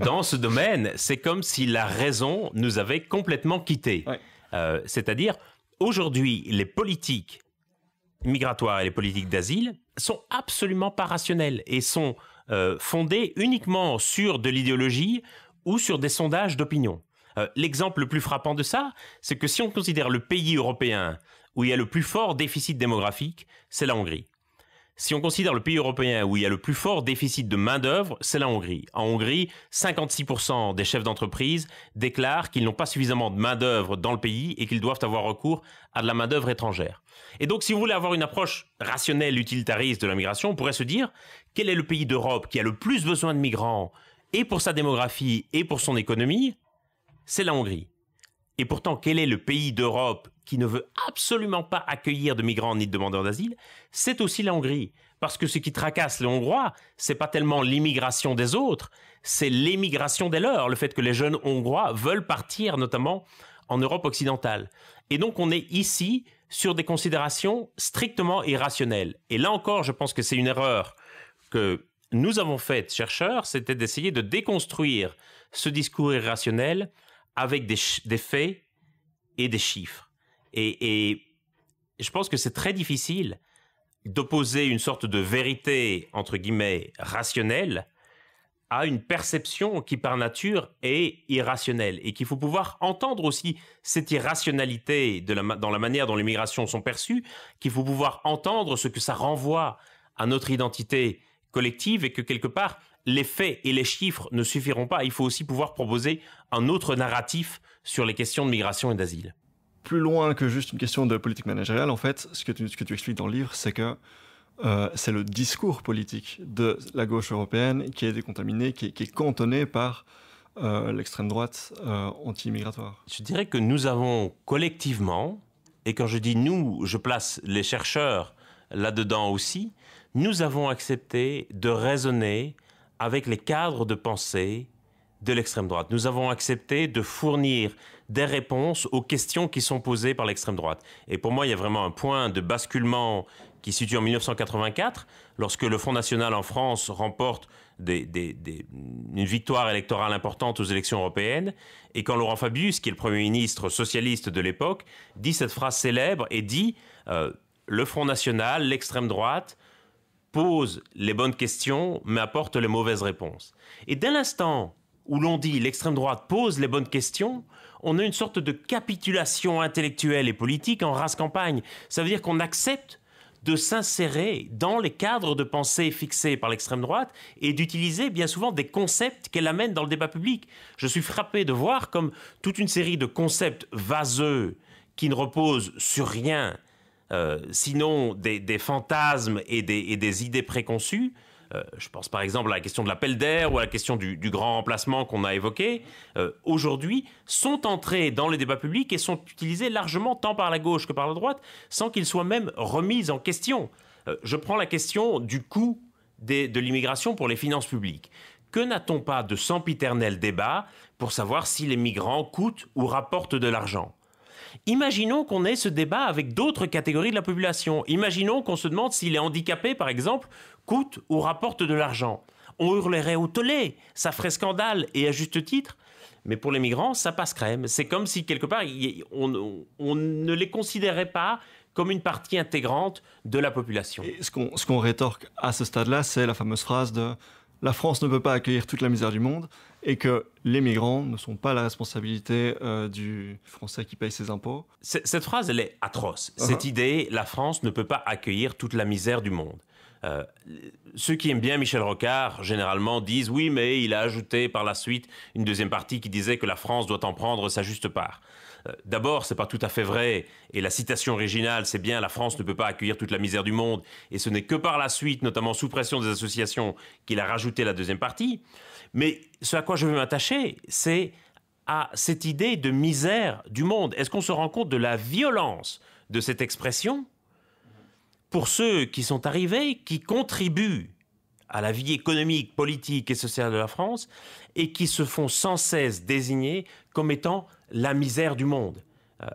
Dans ce domaine, c'est comme si la raison nous avait complètement quittés. Ouais. C'est-à-dire, aujourd'hui, les politiques migratoires et les politiques d'asile sont absolument pas rationnelles et sont fondées uniquement sur de l'idéologie ou sur des sondages d'opinion. L'exemple le plus frappant de ça, c'est que si on considère le pays européen où il y a le plus fort déficit démographique, c'est la Hongrie. Si on considère le pays européen où il y a le plus fort déficit de main-d'œuvre, c'est la Hongrie. En Hongrie, 56% des chefs d'entreprise déclarent qu'ils n'ont pas suffisamment de main-d'œuvre dans le pays et qu'ils doivent avoir recours à de la main-d'œuvre étrangère. Et donc, si vous voulez avoir une approche rationnelle, utilitariste de la migration, on pourrait se dire quel est le pays d'Europe qui a le plus besoin de migrants et pour sa démographie et pour son économie? C'est la Hongrie. Et pourtant, quel est le pays d'Europe qui ne veut absolument pas accueillir de migrants ni de demandeurs d'asile? C'est aussi la Hongrie. Parce que ce qui tracasse les Hongrois, c'est pas tellement l'immigration des autres, c'est l'émigration des leurs, le fait que les jeunes Hongrois veulent partir notamment en Europe occidentale. Et donc on est ici sur des considérations strictement irrationnelles. Et là encore, je pense que c'est une erreur que nous avons faite, chercheurs, c'était d'essayer de déconstruire ce discours irrationnel avec des faits et des chiffres. Et je pense que c'est très difficile d'opposer une sorte de vérité, entre guillemets, rationnelle à une perception qui, par nature, est irrationnelle et qu'il faut pouvoir entendre aussi cette irrationalité dans la manière dont les migrations sont perçues, qu'il faut pouvoir entendre ce que ça renvoie à notre identité collective et que, quelque part, les faits et les chiffres ne suffiront pas. Il faut aussi pouvoir proposer un autre narratif sur les questions de migration et d'asile. Plus loin que juste une question de politique managériale, en fait, ce que tu expliques dans le livre, c'est que c'est le discours politique de la gauche européenne qui est décontaminé, qui est cantonné par l'extrême droite anti-immigratoire. Je dirais que nous avons collectivement, et quand je dis nous, je place les chercheurs là-dedans aussi, nous avons accepté de raisonner avec les cadres de pensée de l'extrême droite. Nous avons accepté de fournir des réponses aux questions qui sont posées par l'extrême droite. Et pour moi, il y a vraiment un point de basculement qui se situe en 1984, lorsque le Front National en France remporte une victoire électorale importante aux élections européennes, et quand Laurent Fabius, qui est le Premier ministre socialiste de l'époque, dit cette phrase célèbre et dit le Front National, l'extrême droite, pose les bonnes questions, mais apporte les mauvaises réponses. Et dès l'instant où l'on dit l'extrême droite pose les bonnes questions, on a une sorte de capitulation intellectuelle et politique en rase campagne. Ça veut dire qu'on accepte de s'insérer dans les cadres de pensée fixés par l'extrême droite et d'utiliser bien souvent des concepts qu'elle amène dans le débat public. Je suis frappé de voir comme toute une série de concepts vaseux qui ne reposent sur rien, sinon des fantasmes et des idées préconçues. Je pense par exemple à la question de l'appel d'air ou à la question du grand remplacement qu'on a évoqué, aujourd'hui sont entrés dans les débats publics et sont utilisés largement tant par la gauche que par la droite, sans qu'ils soient même remis en question. Je prends la question du coût de l'immigration pour les finances publiques. Que n'a-t-on pas de sempiternel débat pour savoir si les migrants coûtent ou rapportent de l'argent ? Imaginons qu'on ait ce débat avec d'autres catégories de la population. Imaginons qu'on se demande si les handicapés, par exemple, coûtent ou rapportent de l'argent. On hurlerait au tollé, ça ferait scandale, et à juste titre. Mais pour les migrants, ça passe crème. C'est comme si, quelque part, on ne les considérait pas comme une partie intégrante de la population. Et ce qu'on rétorque à ce stade-là, c'est la fameuse phrase de « la France ne peut pas accueillir toute la misère du monde » et que les migrants ne sont pas la responsabilité du Français qui paye ses impôts. Cette phrase, elle est atroce. Cette idée, la France ne peut pas accueillir toute la misère du monde. Ceux qui aiment bien Michel Rocard, généralement, disent « oui, mais il a ajouté par la suite une deuxième partie qui disait que la France doit en prendre sa juste part ». D'abord, c'est pas tout à fait vrai, et la citation originale, c'est bien « la France ne peut pas accueillir toute la misère du monde », et ce n'est que par la suite, notamment sous pression des associations, qu'il a rajouté la deuxième partie. Mais ce à quoi je veux m'attacher, c'est à cette idée de misère du monde. Est-ce qu'on se rend compte de la violence de cette expression pour ceux qui sont arrivés, qui contribuent à la vie économique, politique et sociale de la France et qui se font sans cesse désigner comme étant la misère du monde.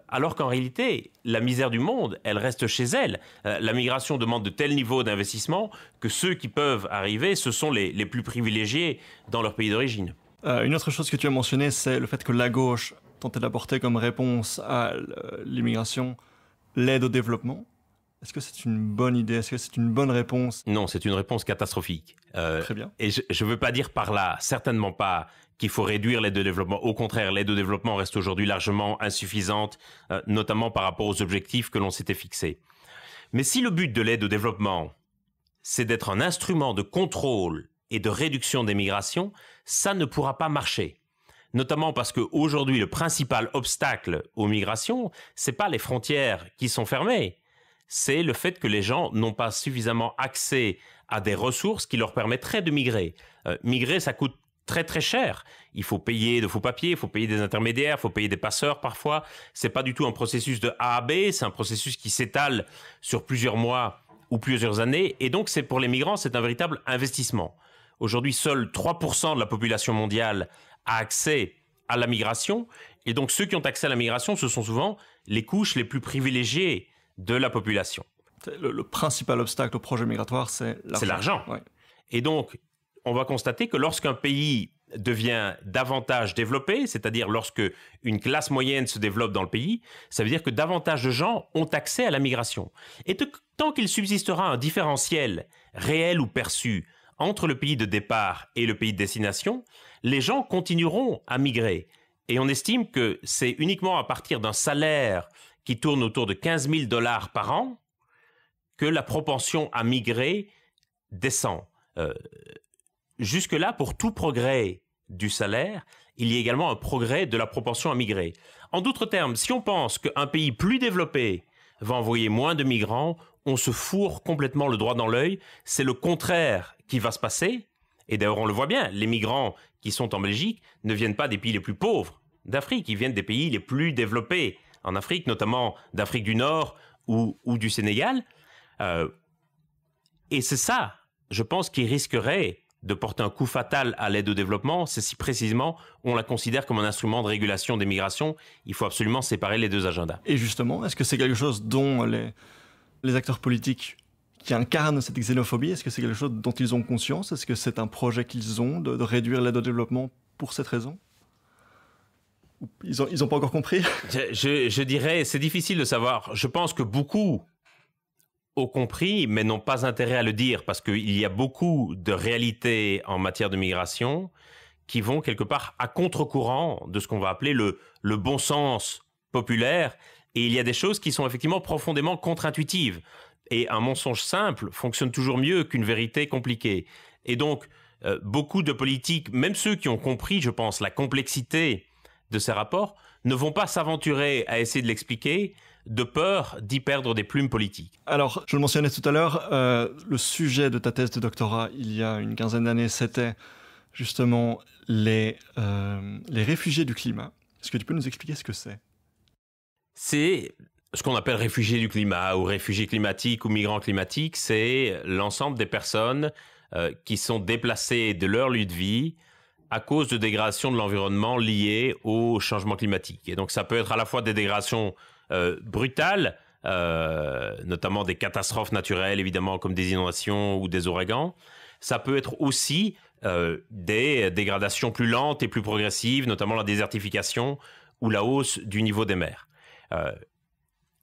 Alors qu'en réalité, la misère du monde, elle reste chez elle. La migration demande de tels niveaux d'investissement que ceux qui peuvent arriver, ce sont les plus privilégiés dans leur pays d'origine. Une autre chose que tu as mentionnée, c'est le fait que la gauche tentait d'apporter comme réponse à l'immigration l'aide au développement. Est-ce que c'est une bonne idée? Est-ce que c'est une bonne réponse? Non, c'est une réponse catastrophique. Très bien. Et je ne veux pas dire par là, certainement pas, qu'il faut réduire l'aide au développement. Au contraire, l'aide au développement reste aujourd'hui largement insuffisante, notamment par rapport aux objectifs que l'on s'était fixés. Mais si le but de l'aide au développement, c'est d'être un instrument de contrôle et de réduction des migrations, ça ne pourra pas marcher. Notamment parce qu'aujourd'hui, le principal obstacle aux migrations, ce n'est pas les frontières qui sont fermées, c'est le fait que les gens n'ont pas suffisamment accès à des ressources qui leur permettraient de migrer. Migrer, ça coûte très très cher. Il faut payer de faux papiers, il faut payer des intermédiaires, il faut payer des passeurs parfois. C'est pas du tout un processus de A à B, c'est un processus qui s'étale sur plusieurs mois ou plusieurs années. Et donc, pour les migrants, c'est un véritable investissement. Aujourd'hui, seuls 3% de la population mondiale a accès à la migration. Et donc, ceux qui ont accès à la migration, ce sont souvent les couches les plus privilégiées de la population. Le principal obstacle au projet migratoire, c'est l'argent. C'est l'argent. Ouais. Et donc, on va constater que lorsqu'un pays devient davantage développé, c'est-à-dire lorsque une classe moyenne se développe dans le pays, ça veut dire que davantage de gens ont accès à la migration. Et tant qu'il subsistera un différentiel réel ou perçu entre le pays de départ et le pays de destination, les gens continueront à migrer. Et on estime que c'est uniquement à partir d'un salaire qui tourne autour de 15 000 $ par an que la propension à migrer descend. Jusque-là, pour tout progrès du salaire, il y a également un progrès de la propension à migrer. En d'autres termes, si on pense qu'un pays plus développé va envoyer moins de migrants, on se fourre complètement le doigt dans l'œil. C'est le contraire qui va se passer. Et d'ailleurs, on le voit bien, les migrants qui sont en Belgique ne viennent pas des pays les plus pauvres d'Afrique, ils viennent des pays les plus développés en Afrique, notamment d'Afrique du Nord ou du Sénégal. Et c'est ça, je pense, qui risquerait de porter un coup fatal à l'aide au développement, c'est si précisément on la considère comme un instrument de régulation des migrations. Il faut absolument séparer les deux agendas. Et justement, est-ce que c'est quelque chose dont les acteurs politiques qui incarnent cette xénophobie, est-ce que c'est quelque chose dont ils ont conscience? Est-ce que c'est un projet qu'ils ont de réduire l'aide au développement pour cette raison? Ils ont pas encore compris? Je dirais, c'est difficile de savoir. Je pense que beaucoup ont compris, mais n'ont pas intérêt à le dire, parce qu'il y a beaucoup de réalités en matière de migration qui vont quelque part à contre-courant de ce qu'on va appeler le bon sens populaire, et il y a des choses qui sont effectivement profondément contre-intuitives. Et un mensonge simple fonctionne toujours mieux qu'une vérité compliquée. Et donc, beaucoup de politiques, même ceux qui ont compris, je pense, la complexité de ces rapports, ne vont pas s'aventurer à essayer de l'expliquer de peur d'y perdre des plumes politiques. Alors, je le mentionnais tout à l'heure, le sujet de ta thèse de doctorat, il y a une quinzaine d'années, c'était justement les réfugiés du climat. Est-ce que tu peux nous expliquer ce que c'est ? C'est ce qu'on appelle réfugiés du climat ou réfugiés climatiques ou migrants climatiques. C'est l'ensemble des personnes qui sont déplacées de leur lieu de vie à cause de dégradations de l'environnement liées au changement climatique. Et donc, ça peut être à la fois des dégradations brutales, notamment des catastrophes naturelles, évidemment, comme des inondations ou des ouragans. Ça peut être aussi des dégradations plus lentes et plus progressives, notamment la désertification ou la hausse du niveau des mers.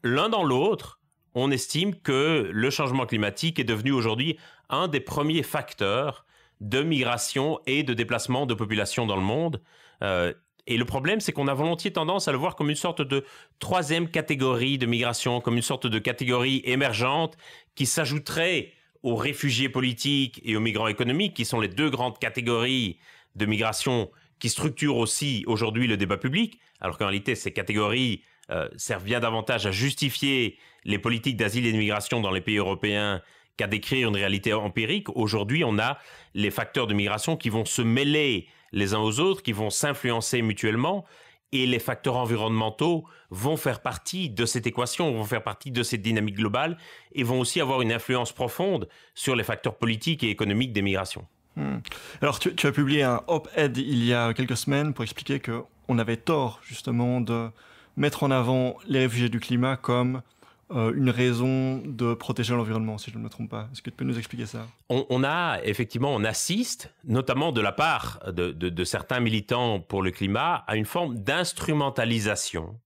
L'un dans l'autre, on estime que le changement climatique est devenu aujourd'hui un des premiers facteurs de migration et de déplacement de population dans le monde. Et le problème, c'est qu'on a volontiers tendance à le voir comme une sorte de troisième catégorie de migration, comme une sorte de catégorie émergente qui s'ajouterait aux réfugiés politiques et aux migrants économiques, qui sont les deux grandes catégories de migration qui structurent aussi aujourd'hui le débat public, alors qu'en réalité, ces catégories servent bien davantage à justifier les politiques d'asile et de migration dans les pays européens qu'à décrire une réalité empirique. Aujourd'hui, on a les facteurs de migration qui vont se mêler les uns aux autres, qui vont s'influencer mutuellement, et les facteurs environnementaux vont faire partie de cette équation, vont faire partie de cette dynamique globale, et vont aussi avoir une influence profonde sur les facteurs politiques et économiques des migrations. Alors, tu as publié un op-ed il y a quelques semaines pour expliquer qu'on avait tort, justement, de mettre en avant les réfugiés du climat comme une raison de protéger l'environnement, si je ne me trompe pas. Est-ce que tu peux nous expliquer ça ? On assiste, notamment de la part de certains militants pour le climat, à une forme d'instrumentalisation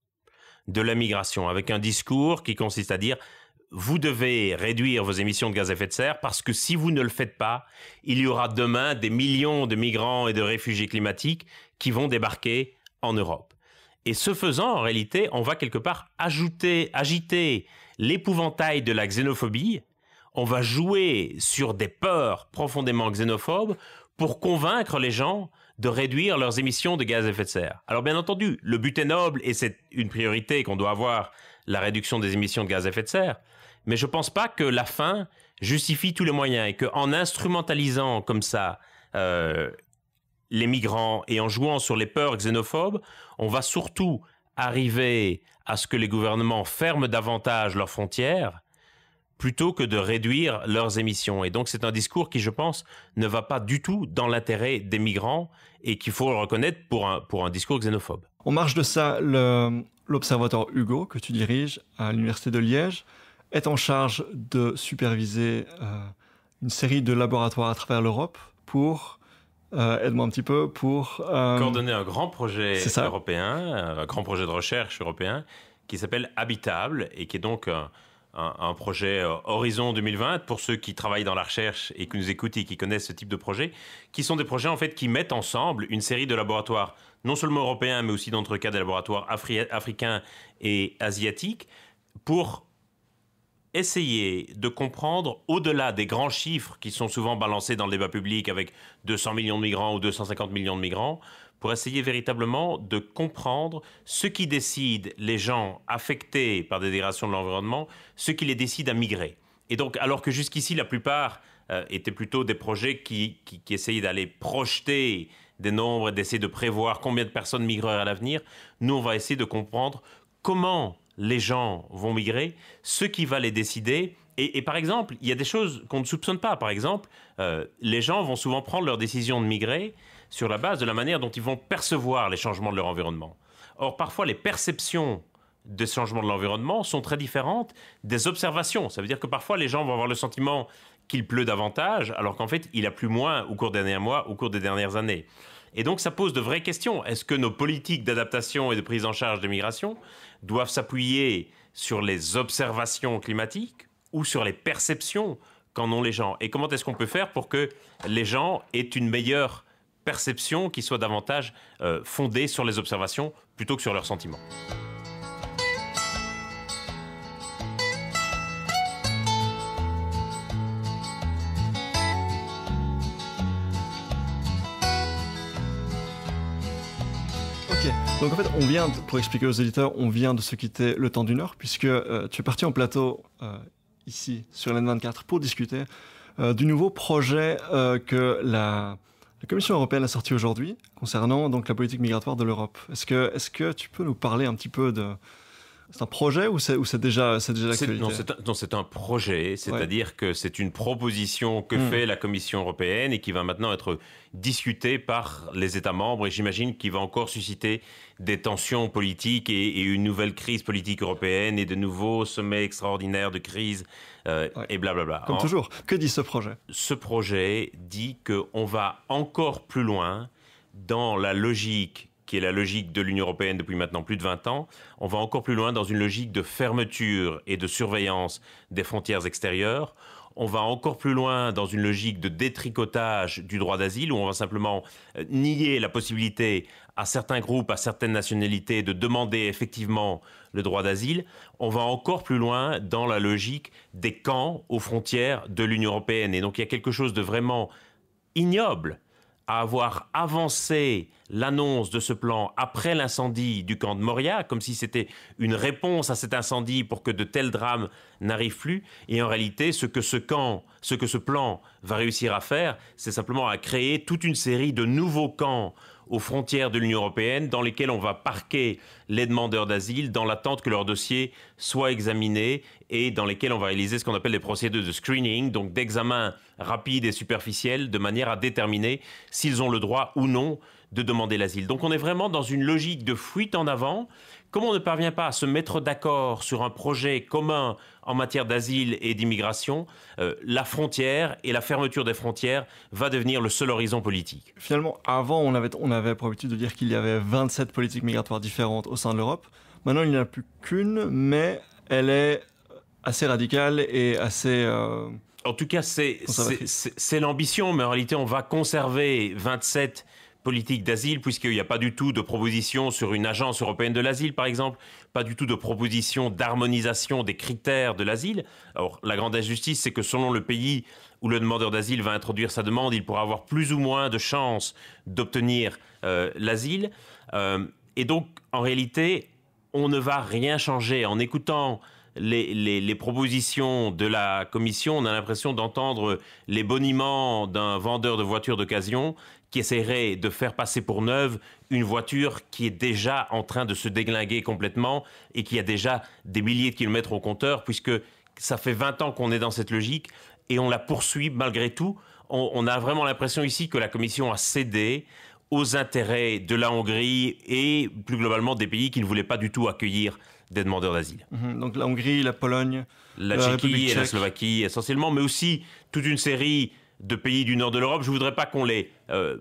de la migration, avec un discours qui consiste à dire « vous devez réduire vos émissions de gaz à effet de serre parce que si vous ne le faites pas, il y aura demain des millions de migrants et de réfugiés climatiques qui vont débarquer en Europe ». Et ce faisant, en réalité, on va quelque part agiter l'épouvantail de la xénophobie. On va jouer sur des peurs profondément xénophobes pour convaincre les gens de réduire leurs émissions de gaz à effet de serre. Alors bien entendu, le but est noble et c'est une priorité qu'on doit avoir, la réduction des émissions de gaz à effet de serre. Mais je ne pense pas que la fin justifie tous les moyens et qu'en instrumentalisant comme ça les migrants et en jouant sur les peurs xénophobes, on va surtout arriver à ce que les gouvernements ferment davantage leurs frontières plutôt que de réduire leurs émissions. Et donc c'est un discours qui, je pense, ne va pas du tout dans l'intérêt des migrants et qu'il faut le reconnaître pour un discours xénophobe. En marge de ça, l'Observatoire Hugo, que tu diriges à l'Université de Liège, est en charge de superviser une série de laboratoires à travers l'Europe pour... aide-moi un petit peu pour... coordonner un grand projet européen, un grand projet de recherche européen qui s'appelle Habitable et qui est donc un projet Horizon 2020 pour ceux qui travaillent dans la recherche et qui nous écoutent et qui connaissent ce type de projet, qui sont des projets en fait qui mettent ensemble une série de laboratoires non seulement européens mais aussi dans notre cas des laboratoires africains et asiatiques pour essayer de comprendre, au-delà des grands chiffres qui sont souvent balancés dans le débat public avec 200 millions de migrants ou 250 millions de migrants, pour essayer véritablement de comprendre ce qui décide les gens affectés par des dégradations de l'environnement, ce qui les décide à migrer. Et donc, alors que jusqu'ici, la plupart étaient plutôt des projets qui essayaient d'aller projeter des nombres et d'essayer de prévoir combien de personnes migreraient à l'avenir, nous, on va essayer de comprendre comment les gens vont migrer, ce qui va les décider. Et par exemple, il y a des choses qu'on ne soupçonne pas. Par exemple, les gens vont souvent prendre leur décision de migrer sur la base de la manière dont ils vont percevoir les changements de leur environnement. Or, parfois, les perceptions des changements de l'environnement sont très différentes des observations. Ça veut dire que parfois, les gens vont avoir le sentiment qu'il pleut davantage, alors qu'en fait, il a plu moins au cours des derniers mois, au cours des dernières années. Et donc, ça pose de vraies questions. Est-ce que nos politiques d'adaptation et de prise en charge des migrations doivent s'appuyer sur les observations climatiques ou sur les perceptions qu'en ont les gens? Et comment est-ce qu'on peut faire pour que les gens aient une meilleure perception qui soit davantage fondée sur les observations plutôt que sur leurs sentiments? Ok, donc en fait, pour expliquer aux éditeurs, on vient de se quitter le temps d'une heure, puisque tu es parti en plateau ici, sur l'N24, pour discuter du nouveau projet que la Commission européenne a sorti aujourd'hui, concernant donc la politique migratoire de l'Europe. Est-ce que tu peux nous parler un petit peu de... C'est un projet ou c'est déjà l'actualité? Non, c'est un projet, c'est-à-dire que c'est une proposition que fait la Commission européenne et qui va maintenant être discutée par les États membres, et j'imagine qu'il va encore susciter des tensions politiques et une nouvelle crise politique européenne et de nouveaux sommets extraordinaires de crise et blablabla. Comme toujours. Que dit ce projet? Ce projet dit qu'on va encore plus loin dans la logique qui est la logique de l'Union européenne depuis maintenant plus de 20 ans, on va encore plus loin dans une logique de fermeture et de surveillance des frontières extérieures. On va encore plus loin dans une logique de détricotage du droit d'asile, où on va simplement nier la possibilité à certains groupes, à certaines nationalités, de demander effectivement le droit d'asile. On va encore plus loin dans la logique des camps aux frontières de l'Union européenne. Et donc il y a quelque chose de vraiment ignoble à avoir avancé l'annonce de ce plan après l'incendie du camp de Moria, comme si c'était une réponse à cet incendie pour que de tels drames n'arrivent plus. Et en réalité, ce que ce plan va réussir à faire, c'est simplement à créer toute une série de nouveaux camps aux frontières de l'Union européenne dans lesquels on va parquer les demandeurs d'asile dans l'attente que leur dossier soit examiné et dans lesquels on va réaliser ce qu'on appelle des procédures de screening, donc d'examen rapide et superficiel de manière à déterminer s'ils ont le droit ou non de demander l'asile. Donc on est vraiment dans une logique de fuite en avant. Comme on ne parvient pas à se mettre d'accord sur un projet commun en matière d'asile et d'immigration, la frontière et la fermeture des frontières va devenir le seul horizon politique. Finalement, avant, on avait pour habitude de dire qu'il y avait 27 politiques migratoires différentes au sein de l'Europe. Maintenant, il n'y en a plus qu'une, mais elle est assez radicale et assez... En tout cas, c'est l'ambition, mais en réalité, on va conserver 27 politique d'asile, puisqu'il n'y a pas du tout de proposition sur une agence européenne de l'asile, par exemple, pas du tout de proposition d'harmonisation des critères de l'asile. Alors, la grande injustice, c'est que selon le pays où le demandeur d'asile va introduire sa demande, il pourra avoir plus ou moins de chances d'obtenir l'asile. Et donc, en réalité, on ne va rien changer. En écoutant les propositions de la Commission, on a l'impression d'entendre les boniments d'un vendeur de voitures d'occasion qui essaierait de faire passer pour neuve une voiture qui est déjà en train de se déglinguer complètement et qui a déjà des milliers de kilomètres au compteur, puisque ça fait 20 ans qu'on est dans cette logique et on la poursuit malgré tout. On a vraiment l'impression ici que la Commission a cédé aux intérêts de la Hongrie et plus globalement des pays qui ne voulaient pas du tout accueillir des demandeurs d'asile. Donc la Hongrie, la Pologne, la Tchéquie et la Slovaquie essentiellement, mais aussi toute une série de pays du nord de l'Europe. Je ne voudrais pas qu'on les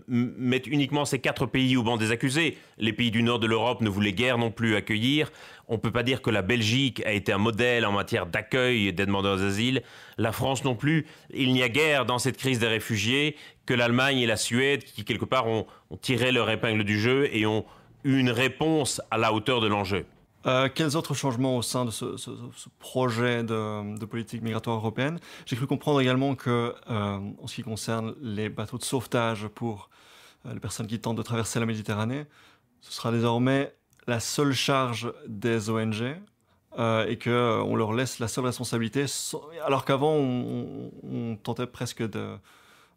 mette uniquement ces 4 pays au banc des accusés. Les pays du nord de l'Europe ne voulaient guère non plus accueillir. On ne peut pas dire que la Belgique a été un modèle en matière d'accueil des demandeurs d'asile. La France non plus. Il n'y a guère dans cette crise des réfugiés que l'Allemagne et la Suède qui, quelque part, ont tiré leur épingle du jeu et ont eu une réponse à la hauteur de l'enjeu. Quels autres changements au sein de ce projet de politique migratoire européenne? J'ai cru comprendre également que, en ce qui concerne les bateaux de sauvetage pour les personnes qui tentent de traverser la Méditerranée, ce sera désormais la seule charge des ONG et qu'on leur laisse la seule responsabilité, alors qu'avant on tentait presque de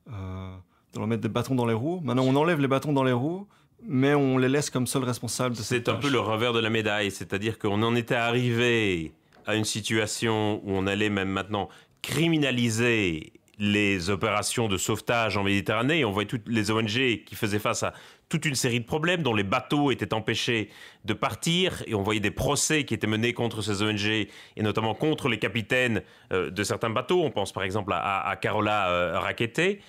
leur mettre des bâtons dans les roues. Maintenant on enlève les bâtons dans les roues, mais on les laisse comme seuls responsables de cette tâche. C'est un peu le revers de la médaille, c'est-à-dire qu'on en était arrivé à une situation où on allait même maintenant criminaliser les opérations de sauvetage en Méditerranée. On voyait toutes les ONG qui faisaient face à toute une série de problèmes, dont les bateaux étaient empêchés de partir, et on voyait des procès qui étaient menés contre ces ONG, et notamment contre les capitaines de certains bateaux. On pense par exemple à Carola Rackete.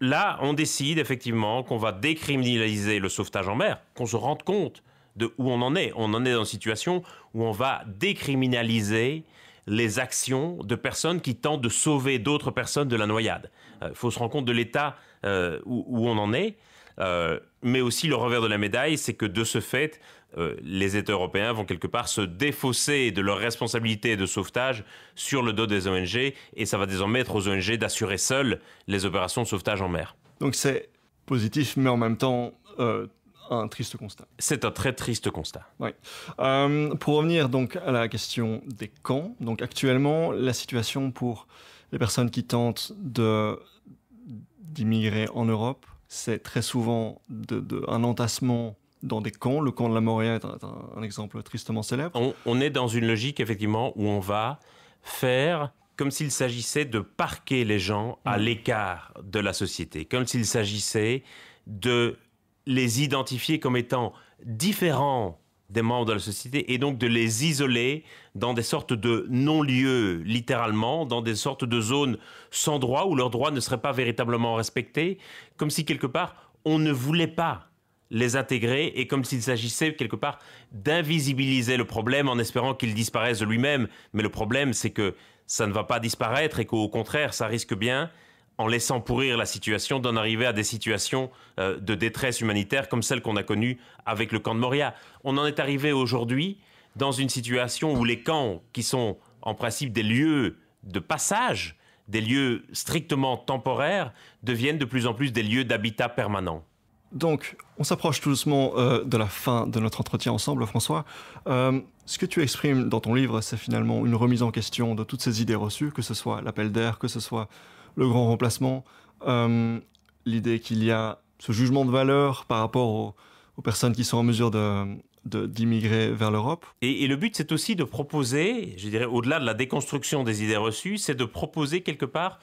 Là, on décide effectivement qu'on va décriminaliser le sauvetage en mer, qu'on se rende compte de où on en est. On en est dans une situation où on va décriminaliser les actions de personnes qui tentent de sauver d'autres personnes de la noyade. Il faut se rendre compte de l'état où on en est. Mais aussi le revers de la médaille, c'est que de ce fait, les États européens vont quelque part se défausser de leurs responsabilités de sauvetage sur le dos des ONG, et ça va désormais être aux ONG d'assurer seules les opérations de sauvetage en mer. Donc c'est positif, mais en même temps un triste constat. C'est un très triste constat. Oui. Pour revenir donc à la question des camps, donc actuellement, la situation pour les personnes qui tentent d'immigrer en Europe, c'est très souvent un entassement dans des camps. Le camp de la Moria est un exemple tristement célèbre. On est dans une logique, effectivement, où on va faire comme s'il s'agissait de parquer les gens à l'écart de la société, comme s'il s'agissait de les identifier comme étant différents des membres de la société et donc de les isoler dans des sortes de non-lieux, littéralement, dans des sortes de zones sans droit où leurs droits ne seraient pas véritablement respectés, comme si quelque part on ne voulait pas les intégrer et comme s'il s'agissait quelque part d'invisibiliser le problème en espérant qu'il disparaisse de lui-même. Mais le problème, c'est que ça ne va pas disparaître et qu'au contraire, ça risque bien, en laissant pourrir la situation, d'en arriver à des situations de détresse humanitaire comme celle qu'on a connue avec le camp de Moria. On en est arrivé aujourd'hui dans une situation où les camps, qui sont en principe des lieux de passage, des lieux strictement temporaires, deviennent de plus en plus des lieux d'habitat permanent. Donc, on s'approche tout doucement de la fin de notre entretien ensemble, François. Ce que tu exprimes dans ton livre, c'est finalement une remise en question de toutes ces idées reçues, que ce soit l'appel d'air, que ce soit le grand remplacement, l'idée qu'il y a ce jugement de valeur par rapport aux personnes qui sont en mesure d'immigrer vers l'Europe. Et le but, c'est aussi de proposer, je dirais, au-delà de la déconstruction des idées reçues, c'est de proposer quelque part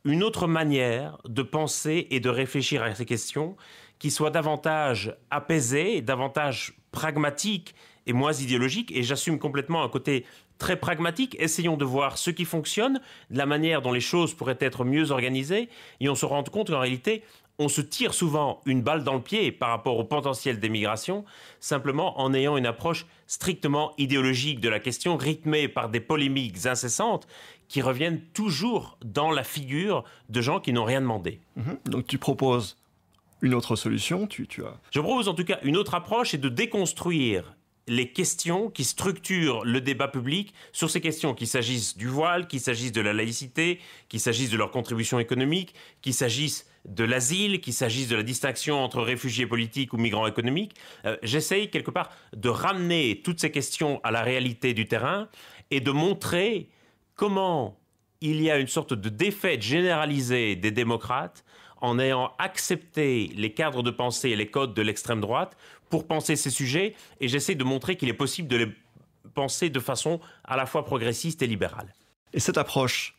une autre manière de penser et de réfléchir à ces questions qui soit davantage apaisée, davantage pragmatique et moins idéologique. Et j'assume complètement un côté très pragmatique. Essayons de voir ce qui fonctionne, la manière dont les choses pourraient être mieux organisées, et on se rend compte qu'en réalité, on se tire souvent une balle dans le pied par rapport au potentiel d'émigration, simplement en ayant une approche strictement idéologique de la question, rythmée par des polémiques incessantes qui reviennent toujours dans la figure de gens qui n'ont rien demandé. Donc tu proposes une autre solution, Je propose en tout cas une autre approche, c'est de déconstruire les questions qui structurent le débat public sur ces questions, qu'il s'agisse du voile, qu'il s'agisse de la laïcité, qu'il s'agisse de leur contribution économique, qu'il s'agisse de l'asile, qu'il s'agisse de la distinction entre réfugiés politiques ou migrants économiques. J'essaye quelque part de ramener toutes ces questions à la réalité du terrain et de montrer comment il y a une sorte de défaite généralisée des démocrates en ayant accepté les cadres de pensée et les codes de l'extrême droite pour penser ces sujets, et j'essaie de montrer qu'il est possible de les penser de façon à la fois progressiste et libérale. Et cette approche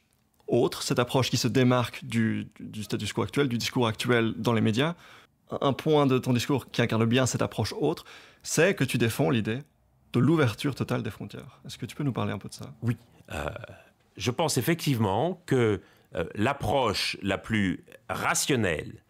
autre, cette approche qui se démarque du status quo actuel, du discours actuel dans les médias, un point de ton discours qui incarne bien cette approche autre, c'est que tu défends l'idée de l'ouverture totale des frontières. Est-ce que tu peux nous parler un peu de ça ? Oui. Je pense effectivement que l'approche la plus rationnelle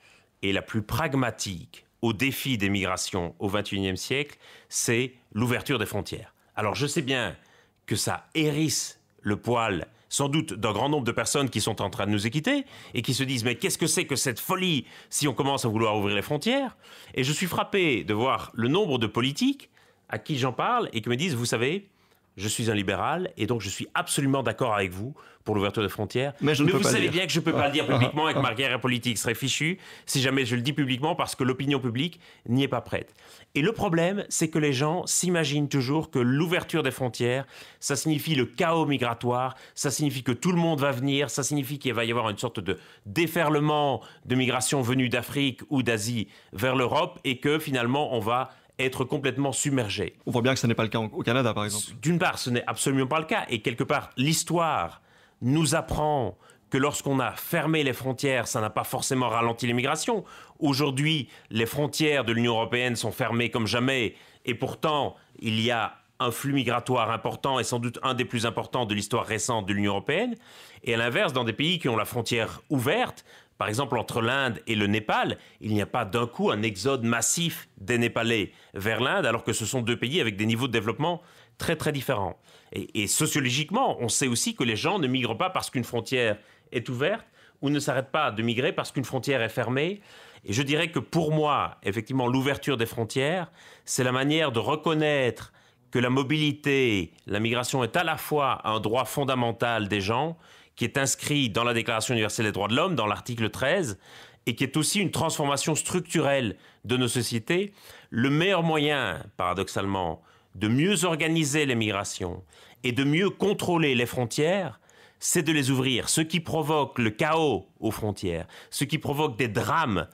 et la plus pragmatique au défi des migrations au XXIe siècle, c'est l'ouverture des frontières. Alors je sais bien que ça hérisse le poil, sans doute, d'un grand nombre de personnes qui sont en train de nous écouter et qui se disent « mais qu'est-ce que c'est que cette folie si on commence à vouloir ouvrir les frontières ?» Et je suis frappé de voir le nombre de politiques à qui j'en parle et qui me disent « vous savez, je suis un libéral et donc je suis absolument d'accord avec vous pour l'ouverture des frontières. Mais vous savez bien que je ne peux pas le dire publiquement et que ma carrière politique serait fichue si jamais je le dis publiquement parce que l'opinion publique n'y est pas prête. Et le problème, c'est que les gens s'imaginent toujours que l'ouverture des frontières, ça signifie le chaos migratoire, ça signifie que tout le monde va venir, ça signifie qu'il va y avoir une sorte de déferlement de migration venue d'Afrique ou d'Asie vers l'Europe et que finalement on va être complètement submergé. On voit bien que ce n'est pas le cas au Canada, par exemple. D'une part, ce n'est absolument pas le cas. Et quelque part, l'histoire nous apprend que lorsqu'on a fermé les frontières, ça n'a pas forcément ralenti l'immigration. Aujourd'hui, les frontières de l'Union européenne sont fermées comme jamais. Et pourtant, il y a un flux migratoire important et sans doute un des plus importants de l'histoire récente de l'Union européenne. Et à l'inverse, dans des pays qui ont la frontière ouverte, par exemple, entre l'Inde et le Népal, il n'y a pas d'un coup un exode massif des Népalais vers l'Inde, alors que ce sont deux pays avec des niveaux de développement très très différents. Et sociologiquement, on sait aussi que les gens ne migrent pas parce qu'une frontière est ouverte ou ne s'arrêtent pas de migrer parce qu'une frontière est fermée. Et je dirais que pour moi, effectivement, l'ouverture des frontières, c'est la manière de reconnaître que la mobilité, la migration est à la fois un droit fondamental des gens, qui est inscrit dans la Déclaration universelle des droits de l'homme, dans l'article 13, et qui est aussi une transformation structurelle de nos sociétés, le meilleur moyen, paradoxalement, de mieux organiser les migrations et de mieux contrôler les frontières, c'est de les ouvrir. Ce qui provoque le chaos aux frontières, ce qui provoque des drames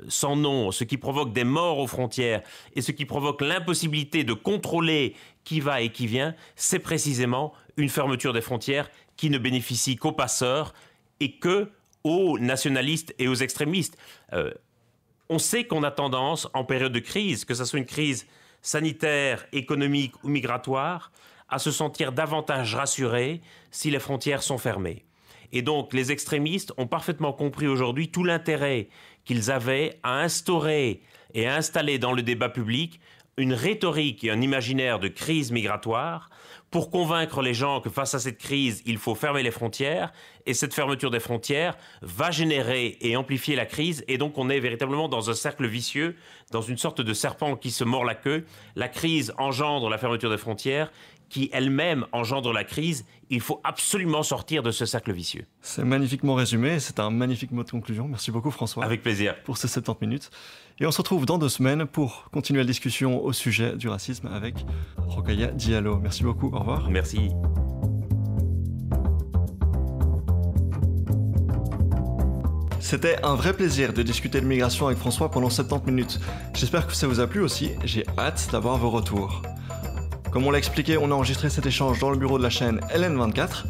sans nom, ce qui provoque des morts aux frontières et ce qui provoque l'impossibilité de contrôler qui va et qui vient, c'est précisément une fermeture des frontières qui ne bénéficie qu'aux passeurs et qu'aux nationalistes et aux extrémistes. On sait qu'on a tendance, en période de crise, que ce soit une crise sanitaire, économique ou migratoire, à se sentir davantage rassurés si les frontières sont fermées. Et donc, les extrémistes ont parfaitement compris aujourd'hui tout l'intérêt qu'ils avaient à instaurer et à installer dans le débat public une rhétorique et un imaginaire de crise migratoire pour convaincre les gens que face à cette crise, il faut fermer les frontières et cette fermeture des frontières va générer et amplifier la crise et donc on est véritablement dans un cercle vicieux, dans une sorte de serpent qui se mord la queue. La crise engendre la fermeture des frontières qui elle-même engendre la crise. Il faut absolument sortir de ce cercle vicieux. C'est magnifiquement résumé, c'est un magnifique mot de conclusion. Merci beaucoup François. Avec plaisir. Pour ces 70 minutes. Et on se retrouve dans 2 semaines pour continuer la discussion au sujet du racisme avec Rokhaya Diallo. Merci beaucoup, au revoir. Merci. C'était un vrai plaisir de discuter de migration avec François pendant 70 minutes. J'espère que ça vous a plu aussi, j'ai hâte d'avoir vos retours. Comme on l'a expliqué, on a enregistré cet échange dans le bureau de la chaîne LN24.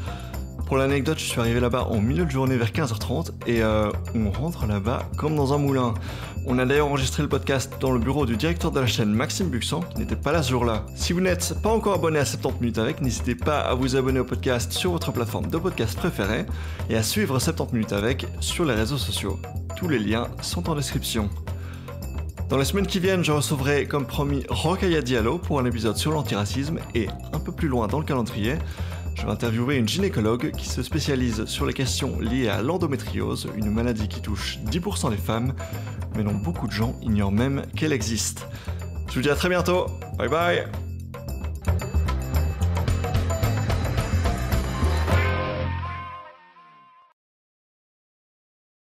Pour l'anecdote, je suis arrivé là-bas en milieu de journée vers 15h30 et on rentre là-bas comme dans un moulin. On a d'ailleurs enregistré le podcast dans le bureau du directeur de la chaîne, Maxime Buxan, qui n'était pas là ce jour-là. Si vous n'êtes pas encore abonné à 70 minutes avec, n'hésitez pas à vous abonner au podcast sur votre plateforme de podcast préférée et à suivre 70 minutes avec sur les réseaux sociaux. Tous les liens sont en description. Dans les semaines qui viennent, je recevrai, comme promis, Rokhaya Diallo pour un épisode sur l'antiracisme et un peu plus loin dans le calendrier, je vais interviewer une gynécologue qui se spécialise sur les questions liées à l'endométriose, une maladie qui touche 10% des femmes, mais dont beaucoup de gens ignorent même qu'elle existe. Je vous dis à très bientôt, bye bye.